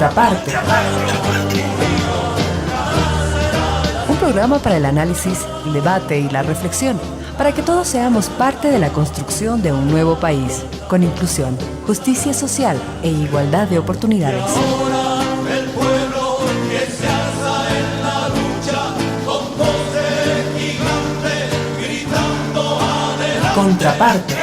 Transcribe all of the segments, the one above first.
Contraparte. Un programa para el análisis, el debate y la reflexión, para que todos seamos parte de la construcción de un nuevo país, con inclusión, justicia social e igualdad de oportunidades. Contraparte.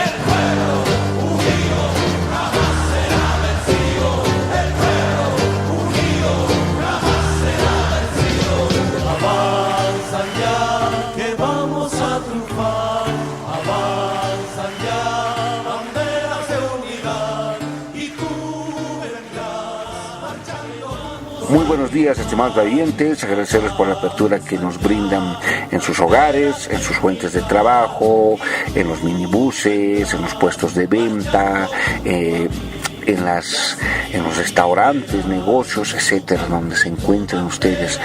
Muy buenos días, estimados oyentes, agradecerles por la apertura que nos brindan en sus hogares, en sus fuentes de trabajo, en los minibuses, en los puestos de venta, en los restaurantes, negocios, etcétera, donde se encuentren ustedes,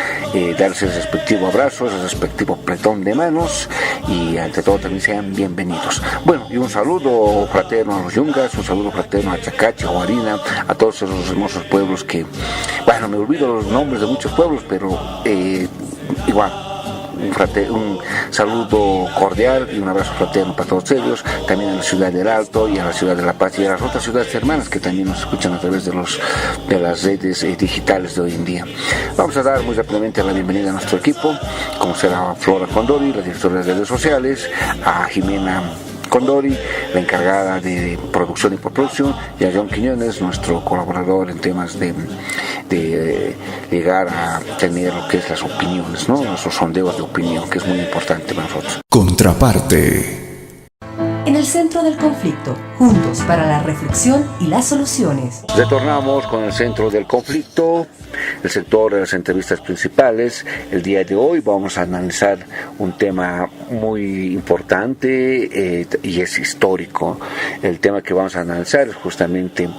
darles el respectivo abrazo, el respectivo apretón de manos y ante todo también sean bienvenidos. Bueno, y un saludo fraterno a los Yungas, un saludo fraterno a Chacacha, Guarina, a todos esos hermosos pueblos que, bueno, me olvido los nombres de muchos pueblos, pero igual. Un saludo cordial y un abrazo fraterno para todos ellos, también a la ciudad del Alto y a la ciudad de La Paz y a las otras ciudades hermanas que también nos escuchan a través de las redes digitales de hoy en día. Vamos a dar muy rápidamente la bienvenida a nuestro equipo, como será Flora Condori, la directora de redes sociales, a Jimena Condori, la encargada de producción y postproducción, y a John Quiñones, nuestro colaborador en temas de llegar a tener lo que es las opiniones, ¿no? Nuestros sondeos de opinión, que es muy importante para nosotros. Contraparte. En el centro del conflicto, juntos para la reflexión y las soluciones. Retornamos con el centro del conflicto, el sector de las entrevistas principales. El día de hoy vamos a analizar un tema muy importante y es histórico. El tema que vamos a analizar es justamente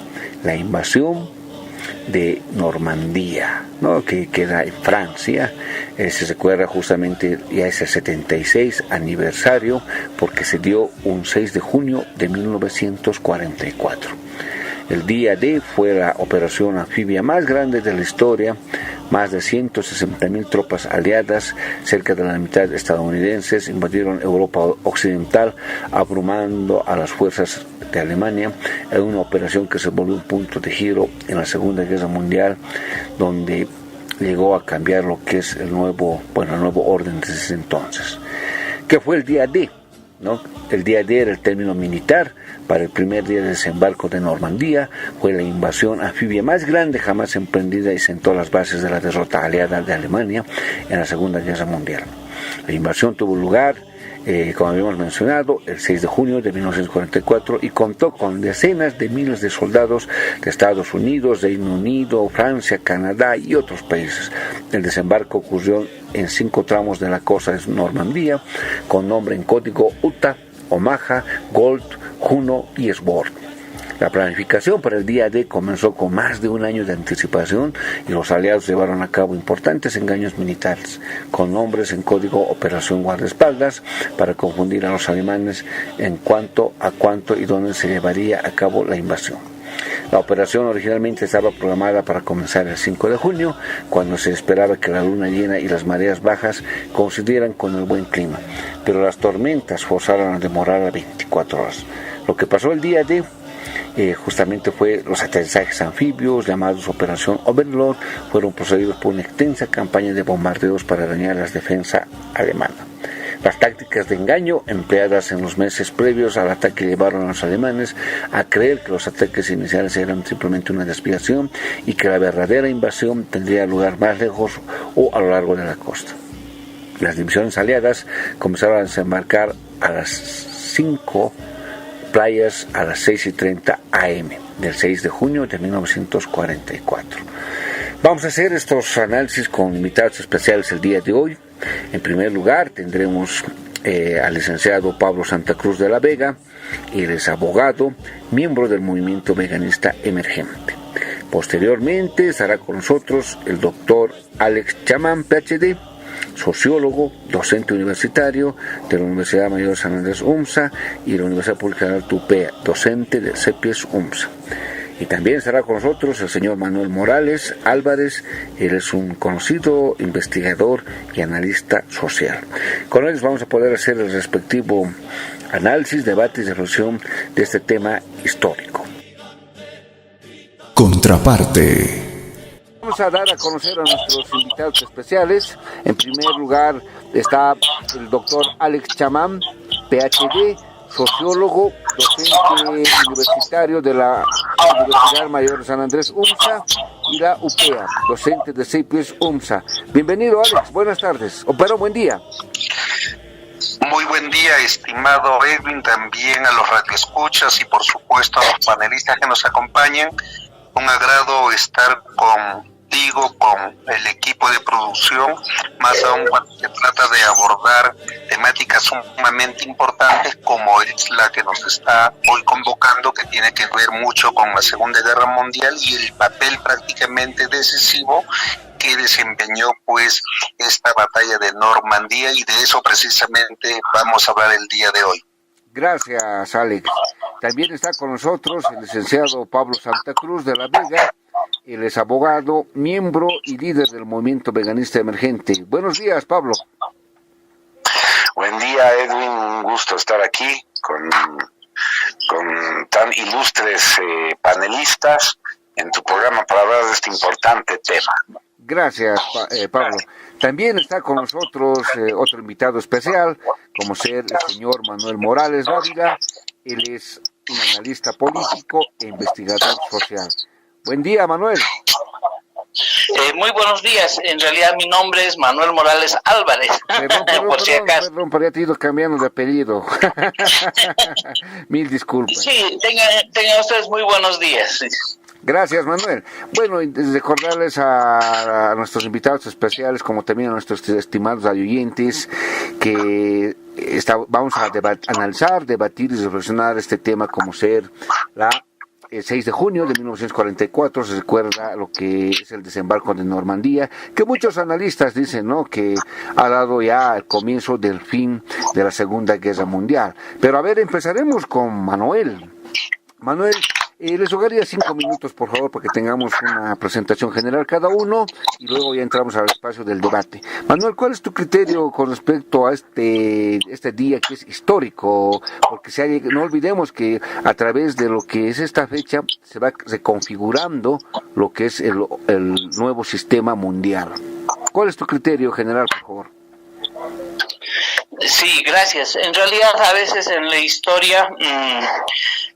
la invasión de Normandía, ¿no? Que queda en Francia. Se recuerda justamente ya ese 76 aniversario porque se dio un 6 de junio de 1944. El día D fue la operación anfibia más grande de la historia, más de 160,000 tropas aliadas, cerca de la mitad estadounidenses, invadieron Europa Occidental, abrumando a las fuerzas de Alemania, en una operación que se volvió un punto de giro en la Segunda Guerra Mundial, donde llegó a cambiar lo que es el nuevo orden desde ese entonces. ¿Qué fue el día D? ¿No? El día D era el término militar para el primer día de desembarco de Normandía. Fue la invasión anfibia más grande jamás emprendida y sentó las bases de la derrota aliada de Alemania en la Segunda Guerra Mundial. La invasión tuvo lugar, como habíamos mencionado, el 6 de junio de 1944 y contó con decenas de miles de soldados de Estados Unidos, Reino Unido, Francia, Canadá y otros países. El desembarco ocurrió en 5 tramos de la costa de Normandía, con nombre en código Utah, Omaha, Gold, Juno y Sword. La planificación para el día D comenzó con más de un año de anticipación y los aliados llevaron a cabo importantes engaños militares, con nombres en código Operación Guardaespaldas, para confundir a los alemanes en cuanto a cuánto y dónde se llevaría a cabo la invasión. La operación originalmente estaba programada para comenzar el 5 de junio, cuando se esperaba que la luna llena y las mareas bajas coincidieran con el buen clima, pero las tormentas forzaron a demorar a 24 horas. Lo que pasó el día D justamente fue los aterrizajes anfibios llamados Operación Overlord, fueron procedidos por una extensa campaña de bombardeos para dañar la defensa alemana. Las tácticas de engaño empleadas en los meses previos al ataque llevaron a los alemanes a creer que los ataques iniciales eran simplemente una desviación y que la verdadera invasión tendría lugar más lejos o a lo largo de la costa. Las divisiones aliadas comenzaron a desembarcar a las 5 playas a las 6:30 am del 6 de junio de 1944. Vamos a hacer estos análisis con invitados especiales el día de hoy. En primer lugar tendremos al licenciado Pablo Santa Cruz de la Vega. Él es abogado, miembro del movimiento veganista emergente. Posteriormente estará con nosotros el doctor Alex Chamán, PhD, sociólogo, docente universitario de la Universidad Mayor de San Andrés UMSA y la Universidad Pública de Tupea, docente del CEPIES UMSA. Y también estará con nosotros el señor Manuel Morales Álvarez. Él es un conocido investigador y analista social. Con ellos vamos a poder hacer el respectivo análisis, debate y reflexión de este tema histórico. Contraparte. Vamos a dar a conocer a nuestros invitados especiales. En primer lugar está el doctor Alex Chamán, PhD, sociólogo, docente universitario de la Universidad Mayor de San Andrés UMSA y la UPEA, docente de CIPIES UMSA. Bienvenido, Alex, buenas tardes, pero buen día. Muy buen día, estimado Edwin, también a los radioescuchas y por supuesto a los panelistas que nos acompañan. Un agrado estar contigo, con el equipo de producción, más aún cuando se trata de abordar temáticas sumamente importantes como es la que nos está hoy convocando, que tiene que ver mucho con la Segunda Guerra Mundial y el papel prácticamente decisivo que desempeñó pues esta batalla de Normandía, y de eso precisamente vamos a hablar el día de hoy. Gracias, Alex. También está con nosotros el licenciado Pablo Santa Cruz de la Vega. Él es abogado, miembro y líder del movimiento veganista emergente. Buenos días, Pablo. Buen día, Edwin. Un gusto estar aquí con tan ilustres panelistas en tu programa para hablar de este importante tema. Gracias, Pablo. También está con nosotros otro invitado especial, como ser el señor Manuel Morales Dávila. Él es un analista político e investigador social. Buen día, Manuel. Muy buenos días. En realidad mi nombre es Manuel Morales Álvarez. Perdón, pero ya te he ido cambiando de apellido. Mil disculpas. Sí, tengan ustedes muy buenos días. Gracias, Manuel. Bueno, y recordarles a nuestros invitados especiales, como también a nuestros estimados oyentes, que vamos a analizar, debatir y reflexionar este tema como ser el 6 de junio de 1944, se recuerda lo que es el desembarco de Normandía, que muchos analistas dicen, ¿no?, que ha dado ya el comienzo del fin de la Segunda Guerra Mundial. Pero a ver, empezaremos con Manuel. Manuel, les rogaría 5 minutos, por favor, para que tengamos una presentación general cada uno y luego ya entramos al espacio del debate. Manuel, ¿cuál es tu criterio con respecto a este día que es histórico? Porque no olvidemos que a través de lo que es esta fecha se va reconfigurando lo que es el nuevo sistema mundial. ¿Cuál es tu criterio general, por favor? Sí, gracias. En realidad, a veces en la historia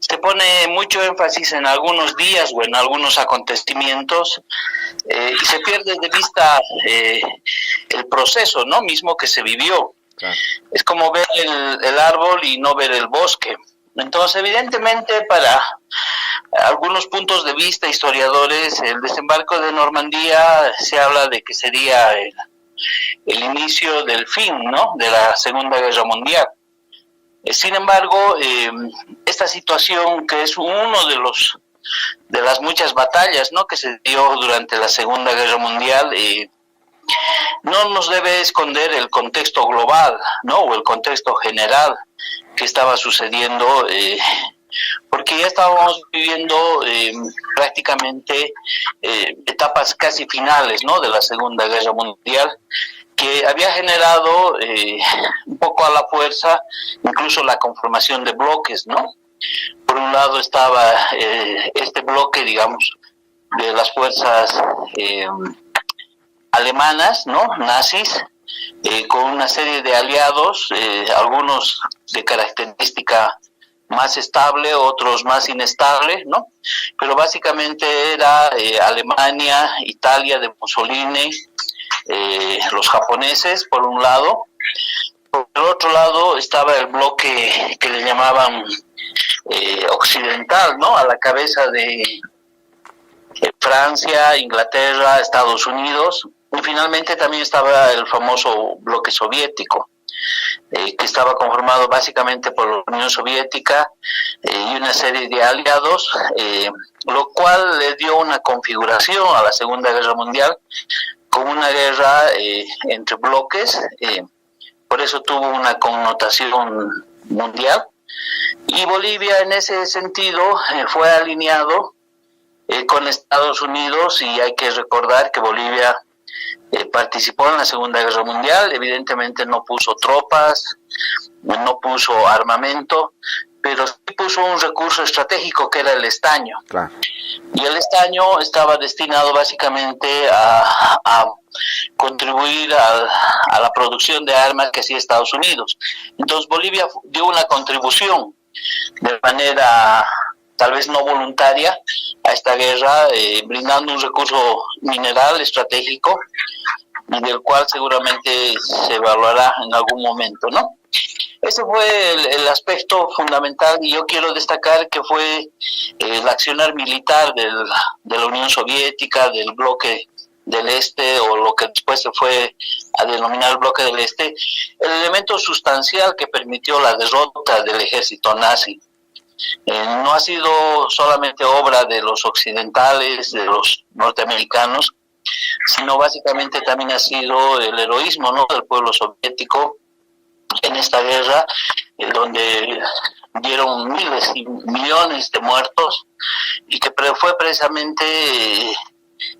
se pone mucho énfasis en algunos días o en algunos acontecimientos y se pierde de vista el proceso, ¿no?, mismo que se vivió. Claro. Es como ver el árbol y no ver el bosque. Entonces, evidentemente, para algunos puntos de vista historiadores, el desembarco de Normandía se habla de que sería el inicio del fin, ¿no?, de la Segunda Guerra Mundial. Sin embargo, esta situación, que es uno de las muchas batallas, ¿no?, que se dio durante la Segunda Guerra Mundial, no nos debe esconder el contexto global, ¿no?, o el contexto general que estaba sucediendo, porque ya estábamos viviendo prácticamente etapas casi finales, ¿no?, de la Segunda Guerra Mundial, que había generado un poco a la fuerza incluso la conformación de bloques, ¿no? Por un lado estaba este bloque, digamos, de las fuerzas alemanas, ¿no?, nazis, con una serie de aliados, algunos de característica más estable, otros más inestable, ¿no? Pero básicamente era Alemania, Italia de Mussolini, los japoneses por un lado. Por el otro lado estaba el bloque que le llamaban occidental, ¿no?, a la cabeza de Francia, Inglaterra, Estados Unidos, y finalmente también estaba el famoso bloque soviético, que estaba conformado básicamente por la Unión Soviética y una serie de aliados, lo cual le dio una configuración a la Segunda Guerra Mundial como una guerra entre bloques, por eso tuvo una connotación mundial, y Bolivia en ese sentido fue alineado con Estados Unidos, y hay que recordar que Bolivia participó en la Segunda Guerra Mundial. Evidentemente no puso tropas, no puso armamento, pero sí puso un recurso estratégico que era el estaño. Claro. Y el estaño estaba destinado básicamente a contribuir a la producción de armas que hacía Estados Unidos. Entonces Bolivia dio una contribución de manera tal vez no voluntaria a esta guerra, brindando un recurso mineral estratégico y del cual seguramente se evaluará en algún momento, ¿no? Ese fue el aspecto fundamental, y yo quiero destacar que fue el accionar militar de la Unión Soviética, del bloque del Este, o lo que después se fue a denominar el bloque del Este, el elemento sustancial que permitió la derrota del ejército nazi. No ha sido solamente obra de los occidentales, de los norteamericanos, sino básicamente también ha sido el heroísmo, ¿no?, del pueblo soviético en esta guerra, donde dieron miles y millones de muertos, y que fue precisamente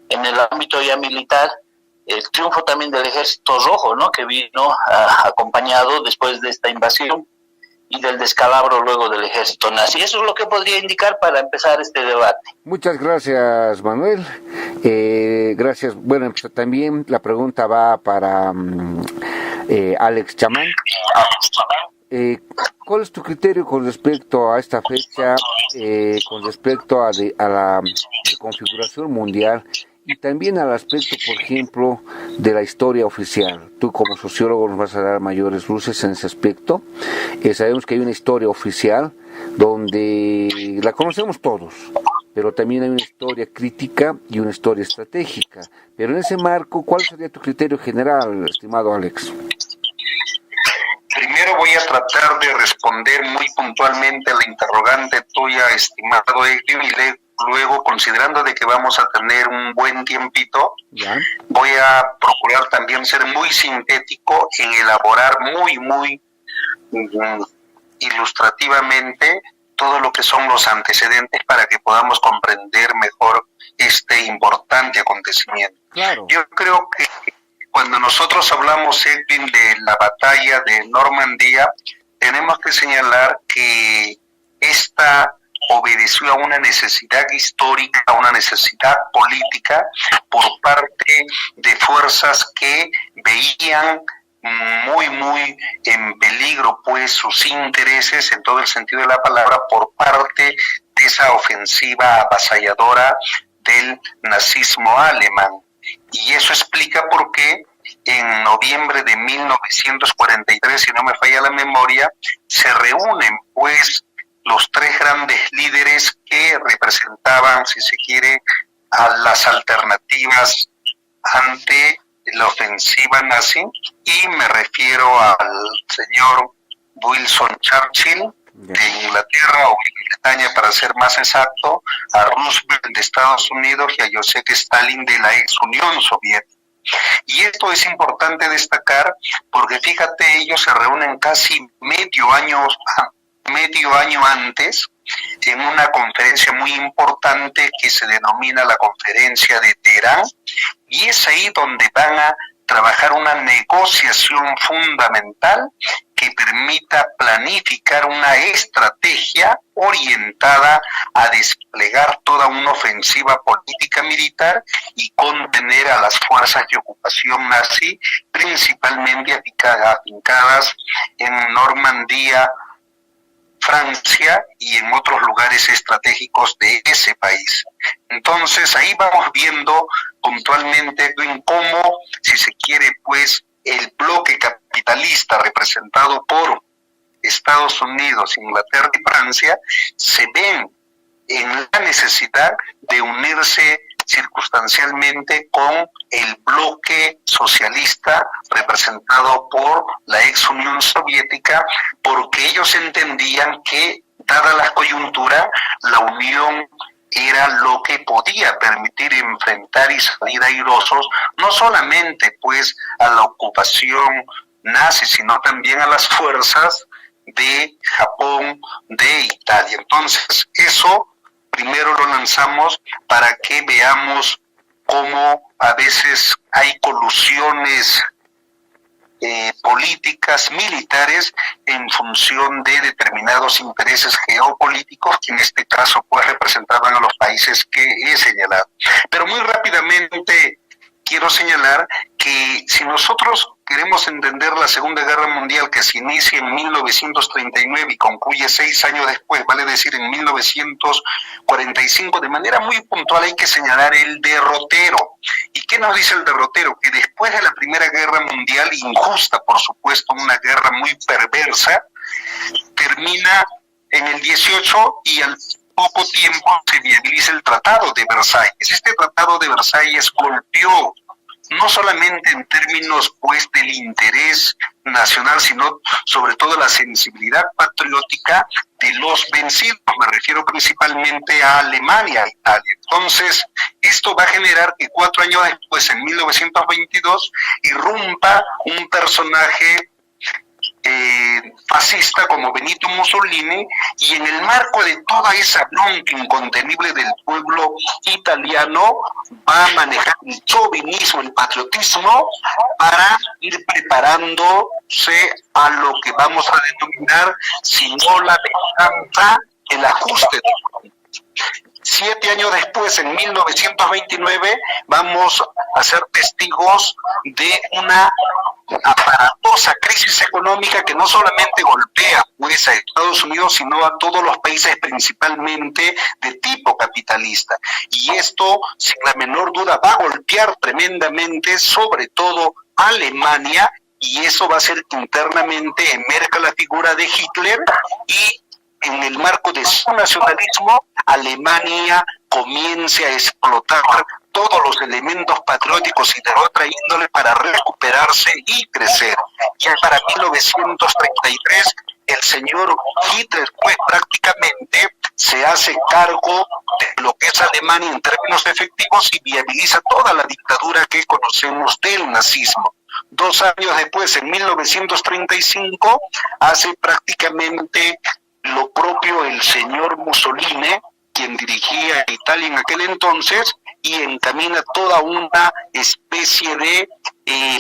en el ámbito ya militar el triunfo también del Ejército Rojo, ¿no?, que vino acompañado después de esta invasión y del descalabro luego del ejército nazi. Eso es lo que podría indicar para empezar este debate. Muchas gracias, Manuel. Gracias. Bueno, pues también la pregunta va para Alex Chamán. ¿Cuál es tu criterio con respecto a esta fecha, con respecto a la configuración mundial y también al aspecto, por ejemplo, de la historia oficial? Tú como sociólogo nos vas a dar mayores luces en ese aspecto. Sabemos que hay una historia oficial donde la conocemos todos, pero también hay una historia crítica y una historia estratégica. Pero en ese marco, ¿cuál sería tu criterio general, estimado Alex? Primero voy a tratar de responder muy puntualmente a la interrogante tuya, estimado Edwin, y luego, considerando de que vamos a tener un buen tiempito, ¿ya?, voy a procurar también ser muy sintético en elaborar muy ilustrativamente todo lo que son los antecedentes para que podamos comprender mejor este importante acontecimiento. Claro. Yo creo que cuando nosotros hablamos, Edwin, de la batalla de Normandía, tenemos que señalar que esta obedeció a una necesidad histórica, a una necesidad política por parte de fuerzas que veían muy en peligro pues sus intereses en todo el sentido de la palabra por parte de esa ofensiva avasalladora del nazismo alemán. Y eso explica por qué en noviembre de 1943, si no me falla la memoria, se reúnen pues los tres grandes líderes que representaban, si se quiere, a las alternativas ante la ofensiva nazi, y me refiero al señor Winston Churchill de Inglaterra, o Gran para ser más exacto, a Roosevelt de Estados Unidos y a Joseph Stalin de la ex Unión Soviética. Y esto es importante destacar porque fíjate, ellos se reúnen casi medio año antes en una conferencia muy importante que se denomina la Conferencia de Teherán, y es ahí donde van a trabajar una negociación fundamental que permita planificar una estrategia orientada a desplegar toda una ofensiva política militar y contener a las fuerzas de ocupación nazi, principalmente afincadas en Normandía, Francia y en otros lugares estratégicos de ese país. Entonces ahí vamos viendo puntualmente cómo, si se quiere, pues el bloque capitalista representado por Estados Unidos, Inglaterra y Francia se ven en la necesidad de unirse circunstancialmente con el bloque socialista representado por la ex Unión Soviética, porque ellos entendían que, dada la coyuntura, la unión era lo que podía permitir enfrentar y salir airosos no solamente pues a la ocupación nazi, sino también a las fuerzas de Japón, de Italia. Entonces eso primero lo lanzamos para que veamos cómo a veces hay colusiones políticas, militares, en función de determinados intereses geopolíticos, que en este caso pues representaban a los países que he señalado. Pero muy rápidamente quiero señalar que si nosotros queremos entender la Segunda Guerra Mundial, que se inicia en 1939 y concluye 6 años después, vale decir en 1945, de manera muy puntual hay que señalar el derrotero. ¿Y qué nos dice el derrotero? Que después de la Primera Guerra Mundial, injusta por supuesto, una guerra muy perversa, termina en el 18 y al poco tiempo se viabiliza el Tratado de Versalles. Este Tratado de Versalles golpeó no solamente en términos pues del interés nacional, sino sobre todo la sensibilidad patriótica de los vencidos. Me refiero principalmente a Alemania e Italia. Entonces, esto va a generar que 4 años después, en 1922, irrumpa un personaje fascista como Benito Mussolini, y en el marco de toda esa bronca incontenible del pueblo italiano va a manejar el chauvinismo, el patriotismo, para ir preparándose a lo que vamos a denominar, si no la venganza, el ajuste. 7 años después, en 1929, vamos a ser testigos de una aparatosa crisis económica que no solamente golpea pues a Estados Unidos, sino a todos los países, principalmente de tipo capitalista. Y esto, sin la menor duda, va a golpear tremendamente, sobre todo a Alemania, y eso va a hacer que internamente emerja la figura de Hitler, y en el marco de su nacionalismo, Alemania comience a explotar todos los elementos patrióticos y de otra índole para recuperarse y crecer. Ya para 1933, el señor Hitler pues prácticamente se hace cargo de lo que es Alemania en términos efectivos y viabiliza toda la dictadura que conocemos del nazismo. 2 años después, en 1935, hace prácticamente lo propio el señor Mussolini, quien dirigía Italia en aquel entonces, y encamina toda una especie de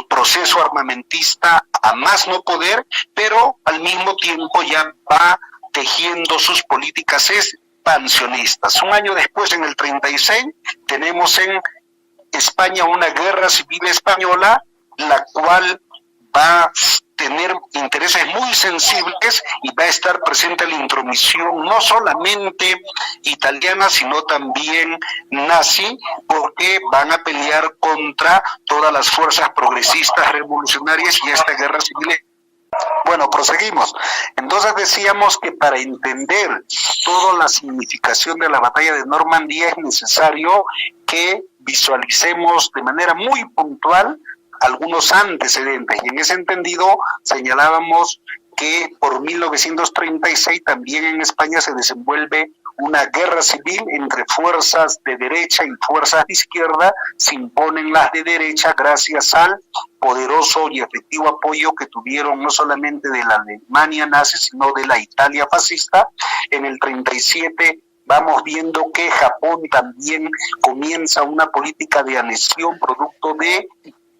proceso armamentista a más no poder, pero al mismo tiempo ya va tejiendo sus políticas expansionistas. 1 año después, en el 36, tenemos en España una guerra civil española, la cual va a tener intereses muy sensibles y va a estar presente la intromisión no solamente italiana, sino también nazi, porque van a pelear contra todas las fuerzas progresistas revolucionarias y esta guerra civil. Bueno, proseguimos. Entonces decíamos que para entender toda la significación de la batalla de Normandía es necesario que visualicemos de manera muy puntual algunos antecedentes, y en ese entendido señalábamos que por 1936 también en España se desenvuelve una guerra civil entre fuerzas de derecha y fuerzas de izquierda. Se imponen las de derecha gracias al poderoso y efectivo apoyo que tuvieron no solamente de la Alemania nazi, sino de la Italia fascista. En el 37 vamos viendo que Japón también comienza una política de anexión producto de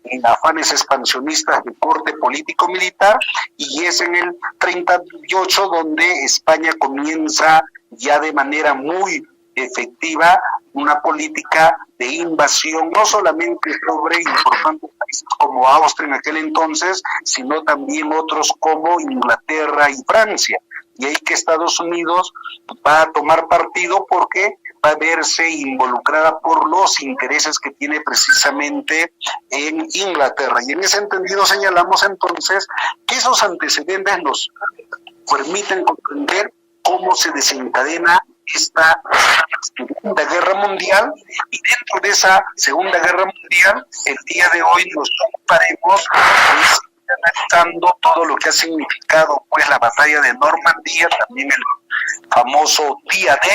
en afanes expansionistas de corte político-militar, y es en el 38 donde España comienza ya de manera muy efectiva una política de invasión, no solamente sobre importantes países como Austria en aquel entonces, sino también otros como Inglaterra y Francia. Y ahí que Estados Unidos va a tomar partido porque va a verse involucrada por los intereses que tiene precisamente en Inglaterra. Y en ese entendido señalamos entonces que esos antecedentes nos permiten comprender cómo se desencadena esta Segunda Guerra Mundial, y dentro de esa Segunda Guerra Mundial, el día de hoy nos ocuparemos analizando todo lo que ha significado pues la batalla de Normandía, también famoso día D,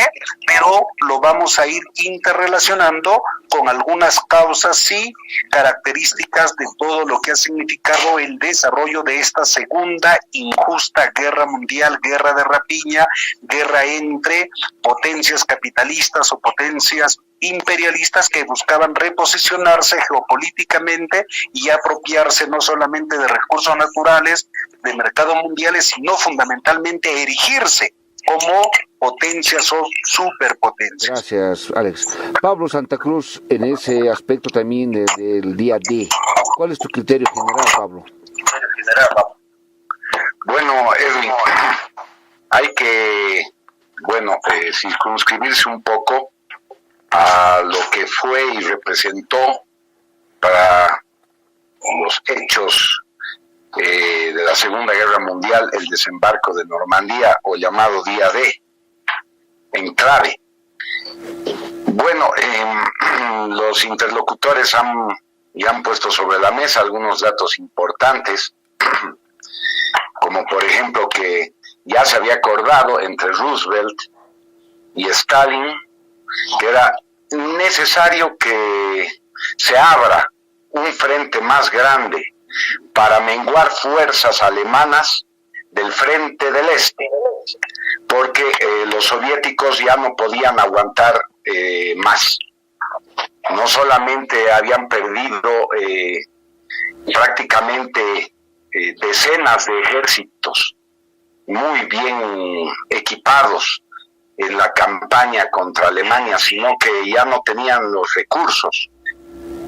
pero lo vamos a ir interrelacionando con algunas causas y características de todo lo que ha significado el desarrollo de esta segunda injusta guerra mundial, guerra de rapiña, guerra entre potencias capitalistas o potencias imperialistas que buscaban reposicionarse geopolíticamente y apropiarse no solamente de recursos naturales, de mercados mundiales, sino fundamentalmente erigirse como potencias o superpotencias. Gracias, Alex. Pablo Santa Cruz, en ese aspecto también del día D, ¿cuál es tu criterio general, Pablo? Bueno, Edwin, hay que, circunscribirse un poco a lo que fue y representó para los hechos de la Segunda Guerra Mundial el desembarco de Normandía, o llamado Día D, en clave. Bueno, los interlocutores han puesto sobre la mesa algunos datos importantes, como por ejemplo que ya se había acordado entre Roosevelt y Stalin que era necesario que se abra un frente más grande para menguar fuerzas alemanas del frente del este, porque los soviéticos ya no podían aguantar más. No solamente habían perdido prácticamente decenas de ejércitos muy bien equipados en la campaña contra Alemania, sino que ya no tenían los recursos.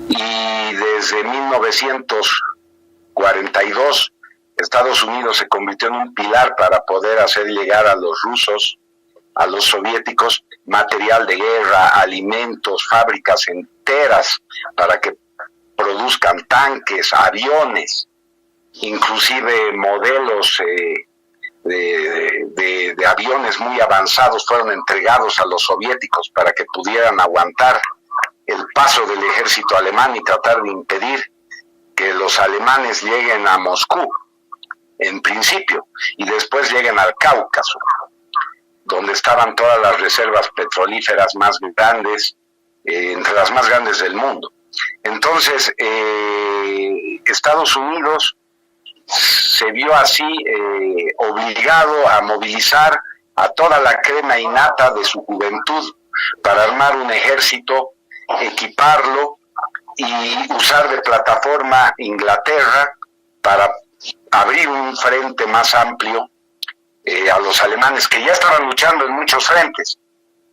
Y desde 1942 Estados Unidos se convirtió en un pilar para poder hacer llegar a los rusos, a los soviéticos, material de guerra, alimentos, fábricas enteras para que produzcan tanques, aviones, inclusive modelos de aviones muy avanzados fueron entregados a los soviéticos para que pudieran aguantar el paso del ejército alemán y tratar de impedir que los alemanes lleguen a Moscú, en principio, y después lleguen al Cáucaso, donde estaban todas las reservas petrolíferas más grandes, entre las más grandes del mundo. Entonces, Estados Unidos se vio así obligado a movilizar a toda la crema innata de su juventud para armar un ejército, equiparlo y usar de plataforma Inglaterra para abrir un frente más amplio a los alemanes, que ya estaban luchando en muchos frentes.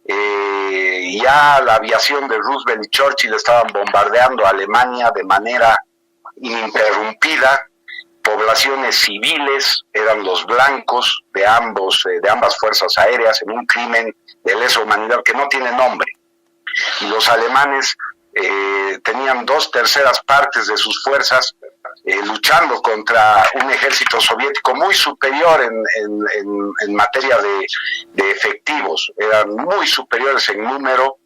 Ya la aviación de Roosevelt y Churchill estaban bombardeando a Alemania de manera ininterrumpida. Poblaciones civiles eran los blancos de ambas fuerzas aéreas en un crimen de lesa humanidad que no tiene nombre. Y los alemanes tenían 2/3 partes de sus fuerzas luchando contra un ejército soviético muy superior en materia de efectivos. Eran muy superiores en número,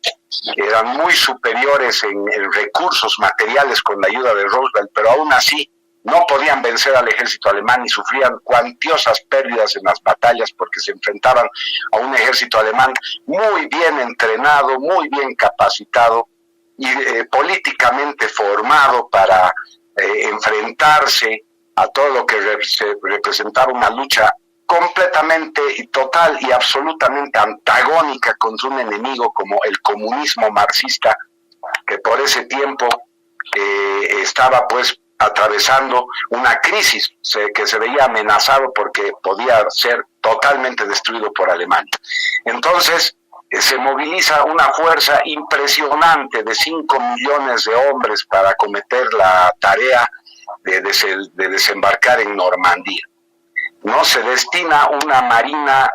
eran muy superiores en recursos materiales con la ayuda de Roosevelt, pero aún así no podían vencer al ejército alemán y sufrían cuantiosas pérdidas en las batallas porque se enfrentaban a un ejército alemán muy bien entrenado, muy bien capacitado y políticamente formado para enfrentarse a todo lo que representaba una lucha completamente y total y absolutamente antagónica contra un enemigo como el comunismo marxista, que por ese tiempo estaba pues atravesando una crisis que se veía amenazado porque podía ser totalmente destruido por Alemania. Entonces se moviliza una fuerza impresionante de 5 millones de hombres para acometer la tarea de desembarcar en Normandía. No se destina una marina,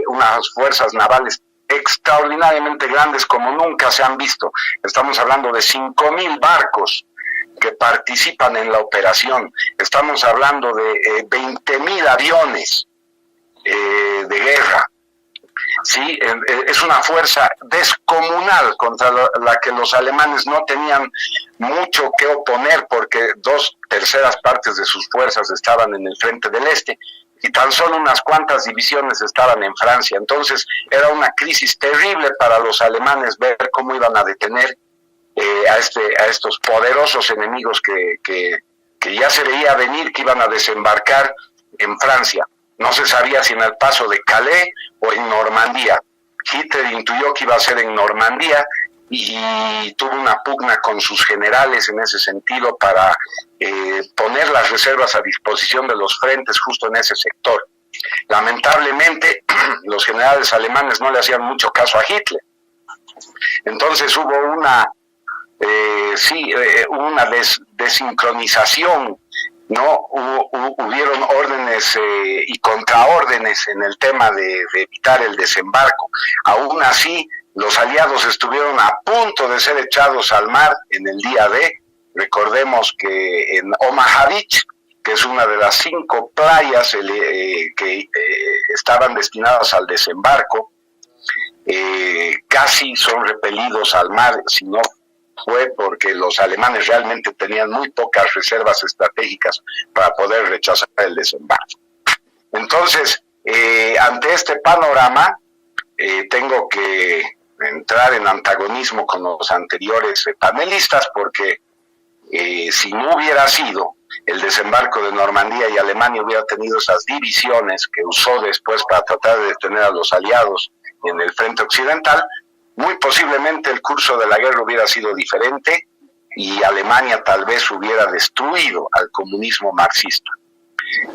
unas fuerzas navales extraordinariamente grandes como nunca se han visto. Estamos hablando de 5,000 barcos que participan en la operación. Estamos hablando de 20,000 aviones de guerra. Sí, es una fuerza descomunal contra la que los alemanes no tenían mucho que oponer porque 2/3 partes de sus fuerzas estaban en el frente del este. y tan solo unas cuantas divisiones estaban en Francia. Entonces era una crisis terrible para los alemanes ver cómo iban a detener a estos poderosos enemigos que ya se veía venir que iban a desembarcar en Francia. No se sabía si en el paso de Calais o en Normandía. Hitler intuyó que iba a ser en Normandía y tuvo una pugna con sus generales en ese sentido para poner las reservas a disposición de los frentes justo en ese sector. Lamentablemente, los generales alemanes no le hacían mucho caso a Hitler. Entonces hubo una desincronización, ¿no? Hubieron órdenes y contraórdenes en el tema de evitar el desembarco. Aún así, los aliados estuvieron a punto de ser echados al mar en el día D. Recordemos que en Omaha Beach, que es una de las 5 playas que estaban destinadas al desembarco, casi son repelidos al mar, si no fue porque los alemanes realmente tenían muy pocas reservas estratégicas para poder rechazar el desembarco. Entonces, ante este panorama, tengo que entrar en antagonismo con los anteriores panelistas, porque si no hubiera sido el desembarco de Normandía y Alemania hubiera tenido esas divisiones que usó después para tratar de detener a los aliados en el frente occidental, muy posiblemente el curso de la guerra hubiera sido diferente y Alemania tal vez hubiera destruido al comunismo marxista.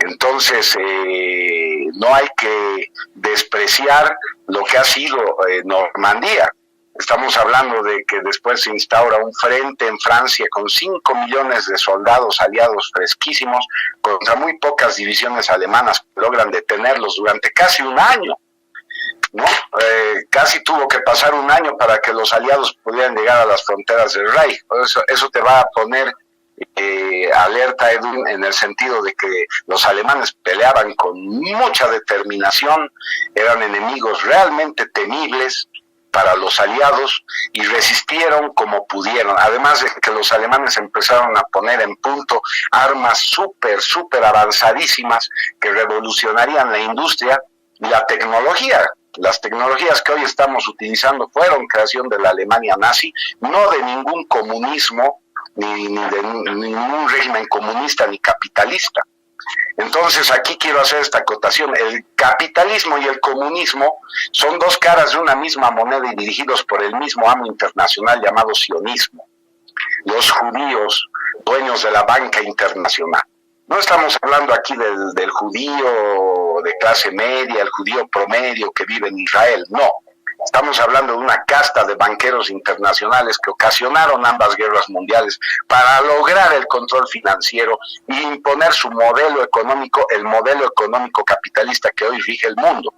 Entonces, no hay que despreciar lo que ha sido Normandía. Estamos hablando de que después se instaura un frente en Francia con 5 millones de soldados aliados fresquísimos contra muy pocas divisiones alemanas que logran detenerlos durante casi un año, ¿no? Casi tuvo que pasar un año para que los aliados pudieran llegar a las fronteras del Reich. Eso te va a poner alerta, Edwin, en el sentido de que los alemanes peleaban con mucha determinación, eran enemigos realmente temibles para los aliados y resistieron como pudieron, además de que los alemanes empezaron a poner en punto armas súper avanzadísimas que revolucionarían la industria y la tecnología. Las tecnologías que hoy estamos utilizando fueron creación de la Alemania nazi, no de ningún comunismo, ni de ningún régimen comunista ni capitalista. Entonces aquí quiero hacer esta acotación: el capitalismo y el comunismo son 2 caras de una misma moneda y dirigidos por el mismo amo internacional llamado sionismo. Los judíos, dueños de la banca internacional. No estamos hablando aquí del judío de clase media, el judío promedio que vive en Israel, no. Estamos hablando de una casta de banqueros internacionales que ocasionaron ambas guerras mundiales para lograr el control financiero e imponer su modelo económico, el modelo económico capitalista que hoy rige el mundo,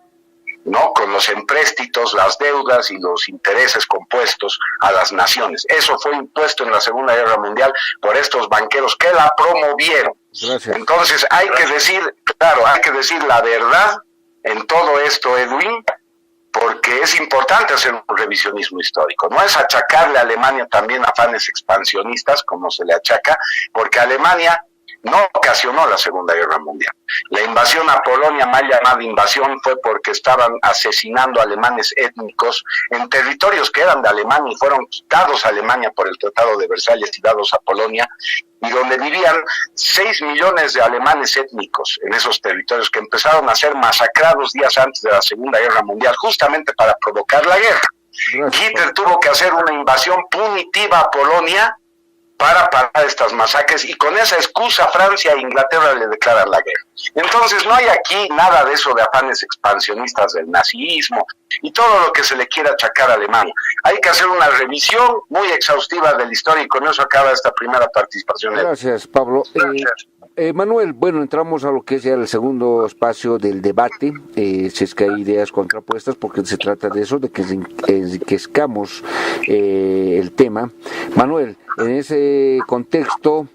¿no? Con los empréstitos, las deudas y los intereses compuestos a las naciones. Eso fue impuesto en la Segunda Guerra Mundial por estos banqueros que la promovieron. Gracias. Entonces hay que decir la verdad en todo esto, Edwin, porque es importante hacer un revisionismo histórico. No es achacarle a Alemania también afanes expansionistas, como se le achaca, porque Alemania no ocasionó la Segunda Guerra Mundial. La invasión a Polonia, mal llamada invasión, fue porque estaban asesinando alemanes étnicos en territorios que eran de Alemania y fueron quitados a Alemania por el Tratado de Versalles y dados a Polonia, y donde vivían 6 millones de alemanes étnicos en esos territorios que empezaron a ser masacrados días antes de la Segunda Guerra Mundial, justamente para provocar la guerra. Hitler tuvo que hacer una invasión punitiva a Polonia para parar estas masacres, y con esa excusa Francia e Inglaterra le declaran la guerra. Entonces no hay aquí nada de eso de afanes expansionistas del nazismo y todo lo que se le quiera achacar a Alemania. Hay que hacer una revisión muy exhaustiva de la historia, y con eso acaba esta primera participación. Gracias, Pablo. Manuel, bueno, entramos a lo que es ya el segundo espacio del debate, si es que hay ideas contrapuestas, porque se trata de eso, de que enriquezcamos el tema. Manuel, en ese contexto,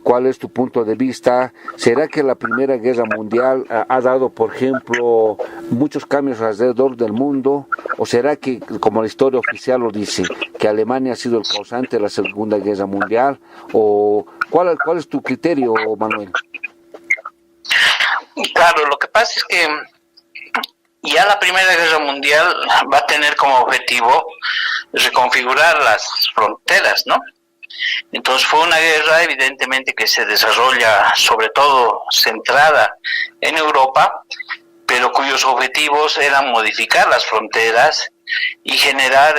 ¿cuál es tu punto de vista? ¿Será que la Primera Guerra Mundial ha dado, por ejemplo, muchos cambios alrededor del mundo? ¿O será que, como la historia oficial lo dice, que Alemania ha sido el causante de la Segunda Guerra Mundial? ¿O cuál es tu criterio, Manuel? Claro, lo que pasa es que ya la Primera Guerra Mundial va a tener como objetivo reconfigurar las fronteras, ¿no? Entonces fue una guerra evidentemente que se desarrolla sobre todo centrada en Europa, pero cuyos objetivos eran modificar las fronteras y generar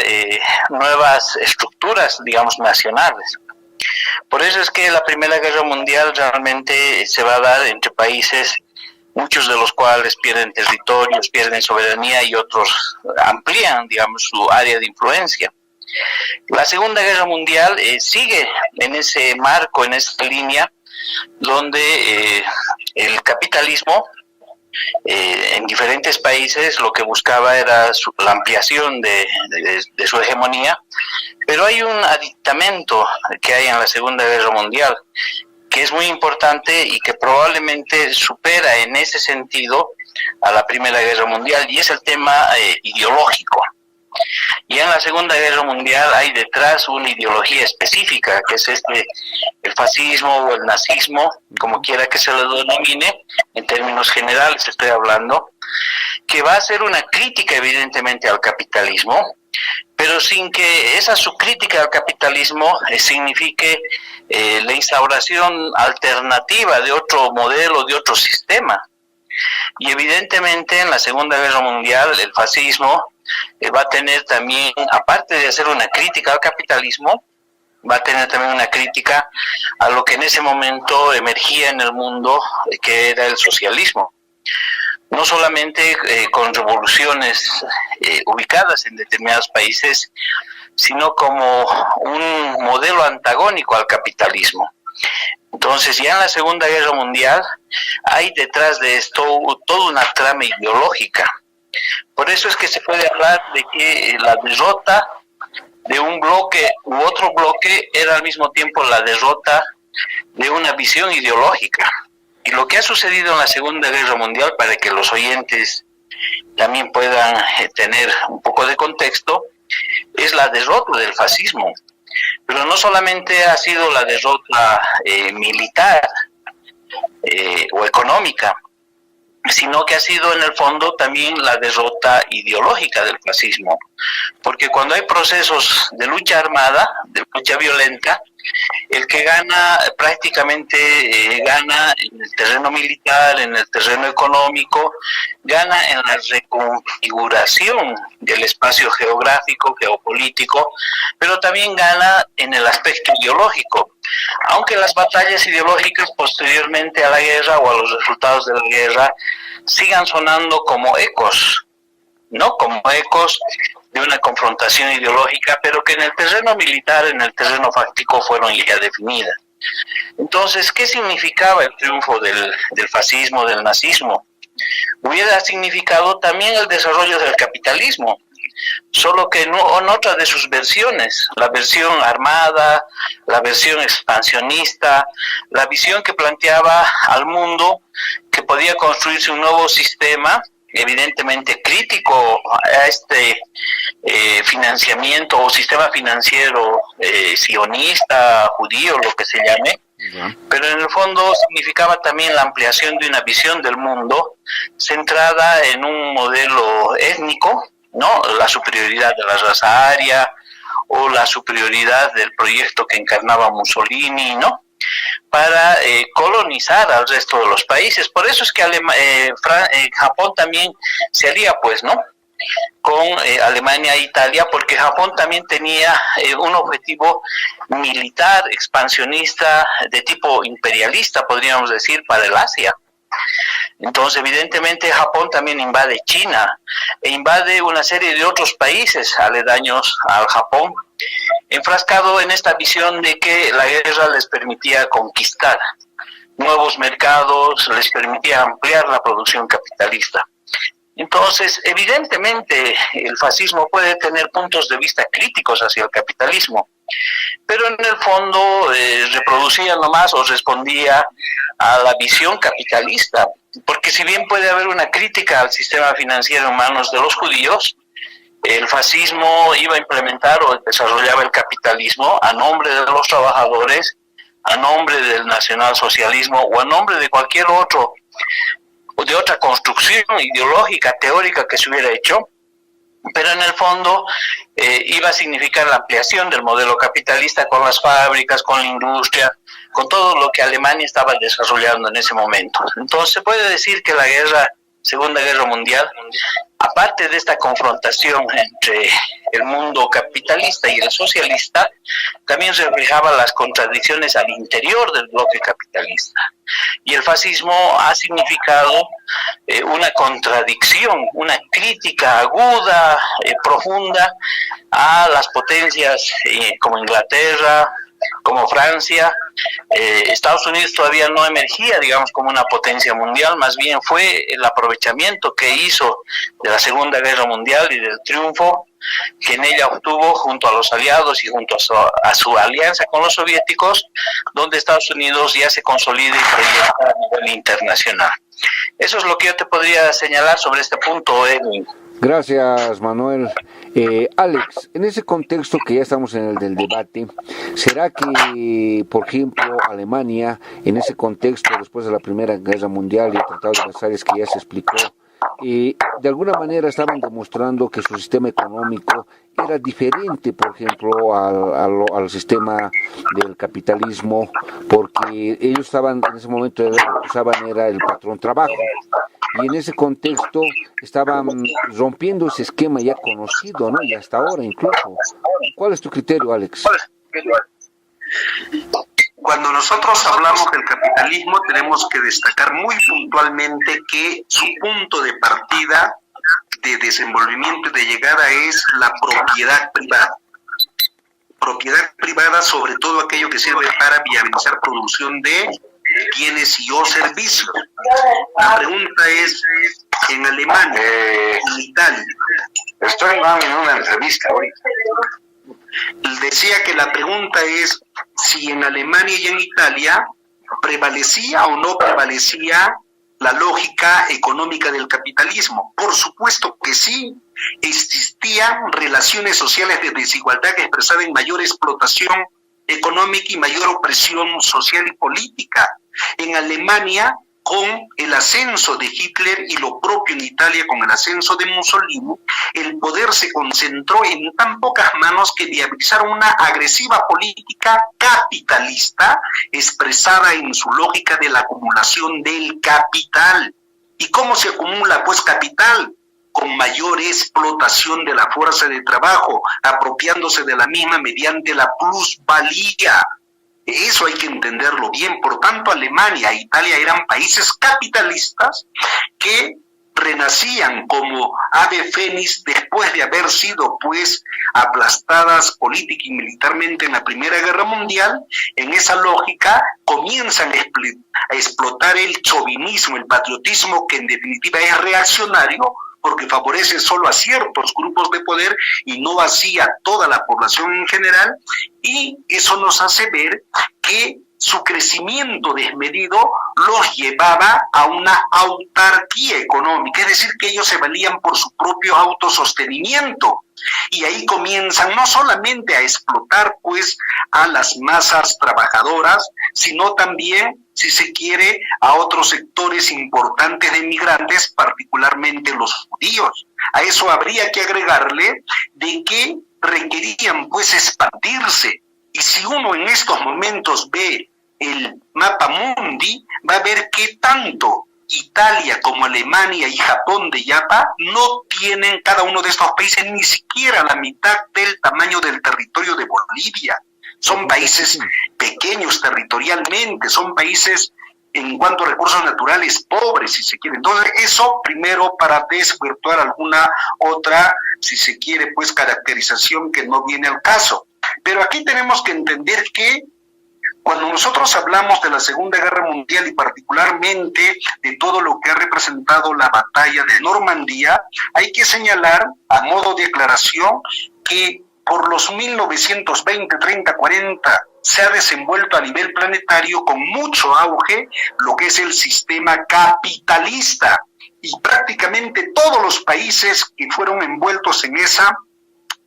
nuevas estructuras, digamos, nacionales. Por eso es que la Primera Guerra Mundial realmente se va a dar entre países, muchos de los cuales pierden territorios, pierden soberanía y otros amplían, digamos, su área de influencia. La Segunda Guerra Mundial sigue en ese marco, en esa línea, donde el capitalismo en diferentes países lo que buscaba era la ampliación de su hegemonía, pero hay un aditamento que hay en la Segunda Guerra Mundial que es muy importante y que probablemente supera en ese sentido a la Primera Guerra Mundial, y es el tema ideológico. Y en la Segunda Guerra Mundial hay detrás una ideología específica, que es el fascismo o el nazismo, como quiera que se lo denomine, en términos generales estoy hablando, que va a ser una crítica evidentemente al capitalismo, pero sin que esa su crítica al capitalismo signifique la instauración alternativa de otro modelo, de otro sistema. Y evidentemente en la Segunda Guerra Mundial el fascismo va a tener también, aparte de hacer una crítica al capitalismo, va a tener también una crítica a lo que en ese momento emergía en el mundo, que era el socialismo. No solamente con revoluciones ubicadas en determinados países, sino como un modelo antagónico al capitalismo. Entonces, ya en la Segunda Guerra Mundial hay detrás de esto toda una trama ideológica. Por eso es que se puede hablar de que la derrota de un bloque u otro bloque era al mismo tiempo la derrota de una visión ideológica. Y lo que ha sucedido en la Segunda Guerra Mundial, para que los oyentes también puedan tener un poco de contexto, es la derrota del fascismo. Pero no solamente ha sido la derrota militar o económica, sino que ha sido en el fondo también la derrota ideológica del fascismo. Porque cuando hay procesos de lucha armada, de lucha violenta, el que gana prácticamente gana en el terreno militar, en el terreno económico, gana en la reconfiguración del espacio geográfico, geopolítico, pero también gana en el aspecto ideológico. Aunque las batallas ideológicas posteriormente a la guerra o a los resultados de la guerra sigan sonando como ecos, ¿no? Como ecos de una confrontación ideológica, pero que en el terreno militar, en el terreno fáctico, fueron ya definidas. Entonces, ¿qué significaba el triunfo del fascismo, del nazismo? Hubiera significado también el desarrollo del capitalismo, solo que no en otra de sus versiones, la versión armada, la versión expansionista, la visión que planteaba al mundo que podía construirse un nuevo sistema, evidentemente crítico a este financiamiento o sistema financiero sionista, judío, lo que se llame, pero en el fondo significaba también la ampliación de una visión del mundo centrada en un modelo étnico, ¿no? La superioridad de la raza aria o la superioridad del proyecto que encarnaba Mussolini, ¿no? Para colonizar al resto de los países. Por eso es que Japón también se alía, pues, ¿no?, con Alemania e Italia, porque Japón también tenía un objetivo militar, expansionista, de tipo imperialista, podríamos decir, para el Asia. Entonces, evidentemente, Japón también invade China e invade una serie de otros países aledaños al Japón, enfrascado en esta visión de que la guerra les permitía conquistar nuevos mercados, les permitía ampliar la producción capitalista. Entonces, evidentemente, el fascismo puede tener puntos de vista críticos hacia el capitalismo, pero en el fondo reproducía nomás o respondía a la visión capitalista, porque si bien puede haber una crítica al sistema financiero en manos de los judíos, el fascismo iba a implementar o desarrollaba el capitalismo a nombre de los trabajadores, a nombre del nacionalsocialismo o a nombre de cualquier otro de otra construcción ideológica, teórica que se hubiera hecho, pero en el fondo iba a significar la ampliación del modelo capitalista con las fábricas, con la industria, con todo lo que Alemania estaba desarrollando en ese momento. Entonces se puede decir que la Segunda Guerra Mundial, aparte de esta confrontación entre el mundo capitalista y el socialista, también reflejaba las contradicciones al interior del bloque capitalista. Y el fascismo ha significado una contradicción, una crítica aguda, profunda a las potencias como Inglaterra, como Francia. Estados Unidos todavía no emergía, digamos, como una potencia mundial, más bien fue el aprovechamiento que hizo de la Segunda Guerra Mundial y del triunfo que en ella obtuvo junto a los aliados y junto a su alianza con los soviéticos, donde Estados Unidos ya se consolida y proyecta a nivel internacional. Eso es lo que yo te podría señalar sobre este punto, Edwin. Gracias, Manuel. Alex, en ese contexto que ya estamos en el del debate, ¿será que, por ejemplo, Alemania, en ese contexto, después de la Primera Guerra Mundial y el Tratado de Versalles que ya se explicó, de alguna manera estaban demostrando que su sistema económico era diferente, por ejemplo, al sistema del capitalismo, porque ellos estaban, en ese momento, lo que usaban era el patrón trabajo? Y en ese contexto estaban rompiendo ese esquema ya conocido, ¿no? Y hasta ahora incluso. ¿Cuál es tu criterio, Alex? Cuando nosotros hablamos del capitalismo, tenemos que destacar muy puntualmente que su punto de partida, de desenvolvimiento y de llegada es la propiedad privada. Propiedad privada sobre todo aquello que sirve para viabilizar producción de bienes y o servicios. La pregunta es, en Alemania, en Italia. Estoy en una entrevista ahorita. Decía que la pregunta es si en Alemania y en Italia prevalecía o no prevalecía la lógica económica del capitalismo. Por supuesto que sí. Existían relaciones sociales de desigualdad que expresaban en mayor explotación económica y mayor opresión social y política. En Alemania, con el ascenso de Hitler y lo propio en Italia con el ascenso de Mussolini, el poder se concentró en tan pocas manos que viabilizaron una agresiva política capitalista expresada en su lógica de la acumulación del capital. ¿Y cómo se acumula pues capital? Con mayor explotación de la fuerza de trabajo, apropiándose de la misma mediante la plusvalía. Eso hay que entenderlo bien. Por tanto, Alemania e Italia eran países capitalistas que renacían como ave fénix después de haber sido pues aplastadas política y militarmente en la Primera Guerra Mundial. En esa lógica comienzan a explotar el chauvinismo, el patriotismo, que en definitiva es reaccionario, porque favorece solo a ciertos grupos de poder y no así a toda la población en general, y eso nos hace ver que su crecimiento desmedido los llevaba a una autarquía económica, es decir, que ellos se valían por su propio autosostenimiento. Y ahí comienzan no solamente a explotar pues a las masas trabajadoras, sino también, si se quiere, a otros sectores importantes de migrantes, particularmente los judíos. A eso habría que agregarle de que requerían pues expandirse. Y si uno en estos momentos ve el mapa mundi, va a ver que tanto Italia como Alemania y Japón de Yapa no tienen cada uno de estos países ni siquiera la mitad del tamaño del territorio de Bolivia. Son países pequeños territorialmente, son países en cuanto a recursos naturales pobres, si se quiere. Entonces, eso primero para desvirtuar alguna otra, si se quiere, pues caracterización que no viene al caso. Pero aquí tenemos que entender que cuando nosotros hablamos de la Segunda Guerra Mundial y particularmente de todo lo que ha representado la batalla de Normandía, hay que señalar a modo de aclaración que por los 1920, 30, 40 se ha desenvuelto a nivel planetario con mucho auge lo que es el sistema capitalista, y prácticamente todos los países que fueron envueltos en esa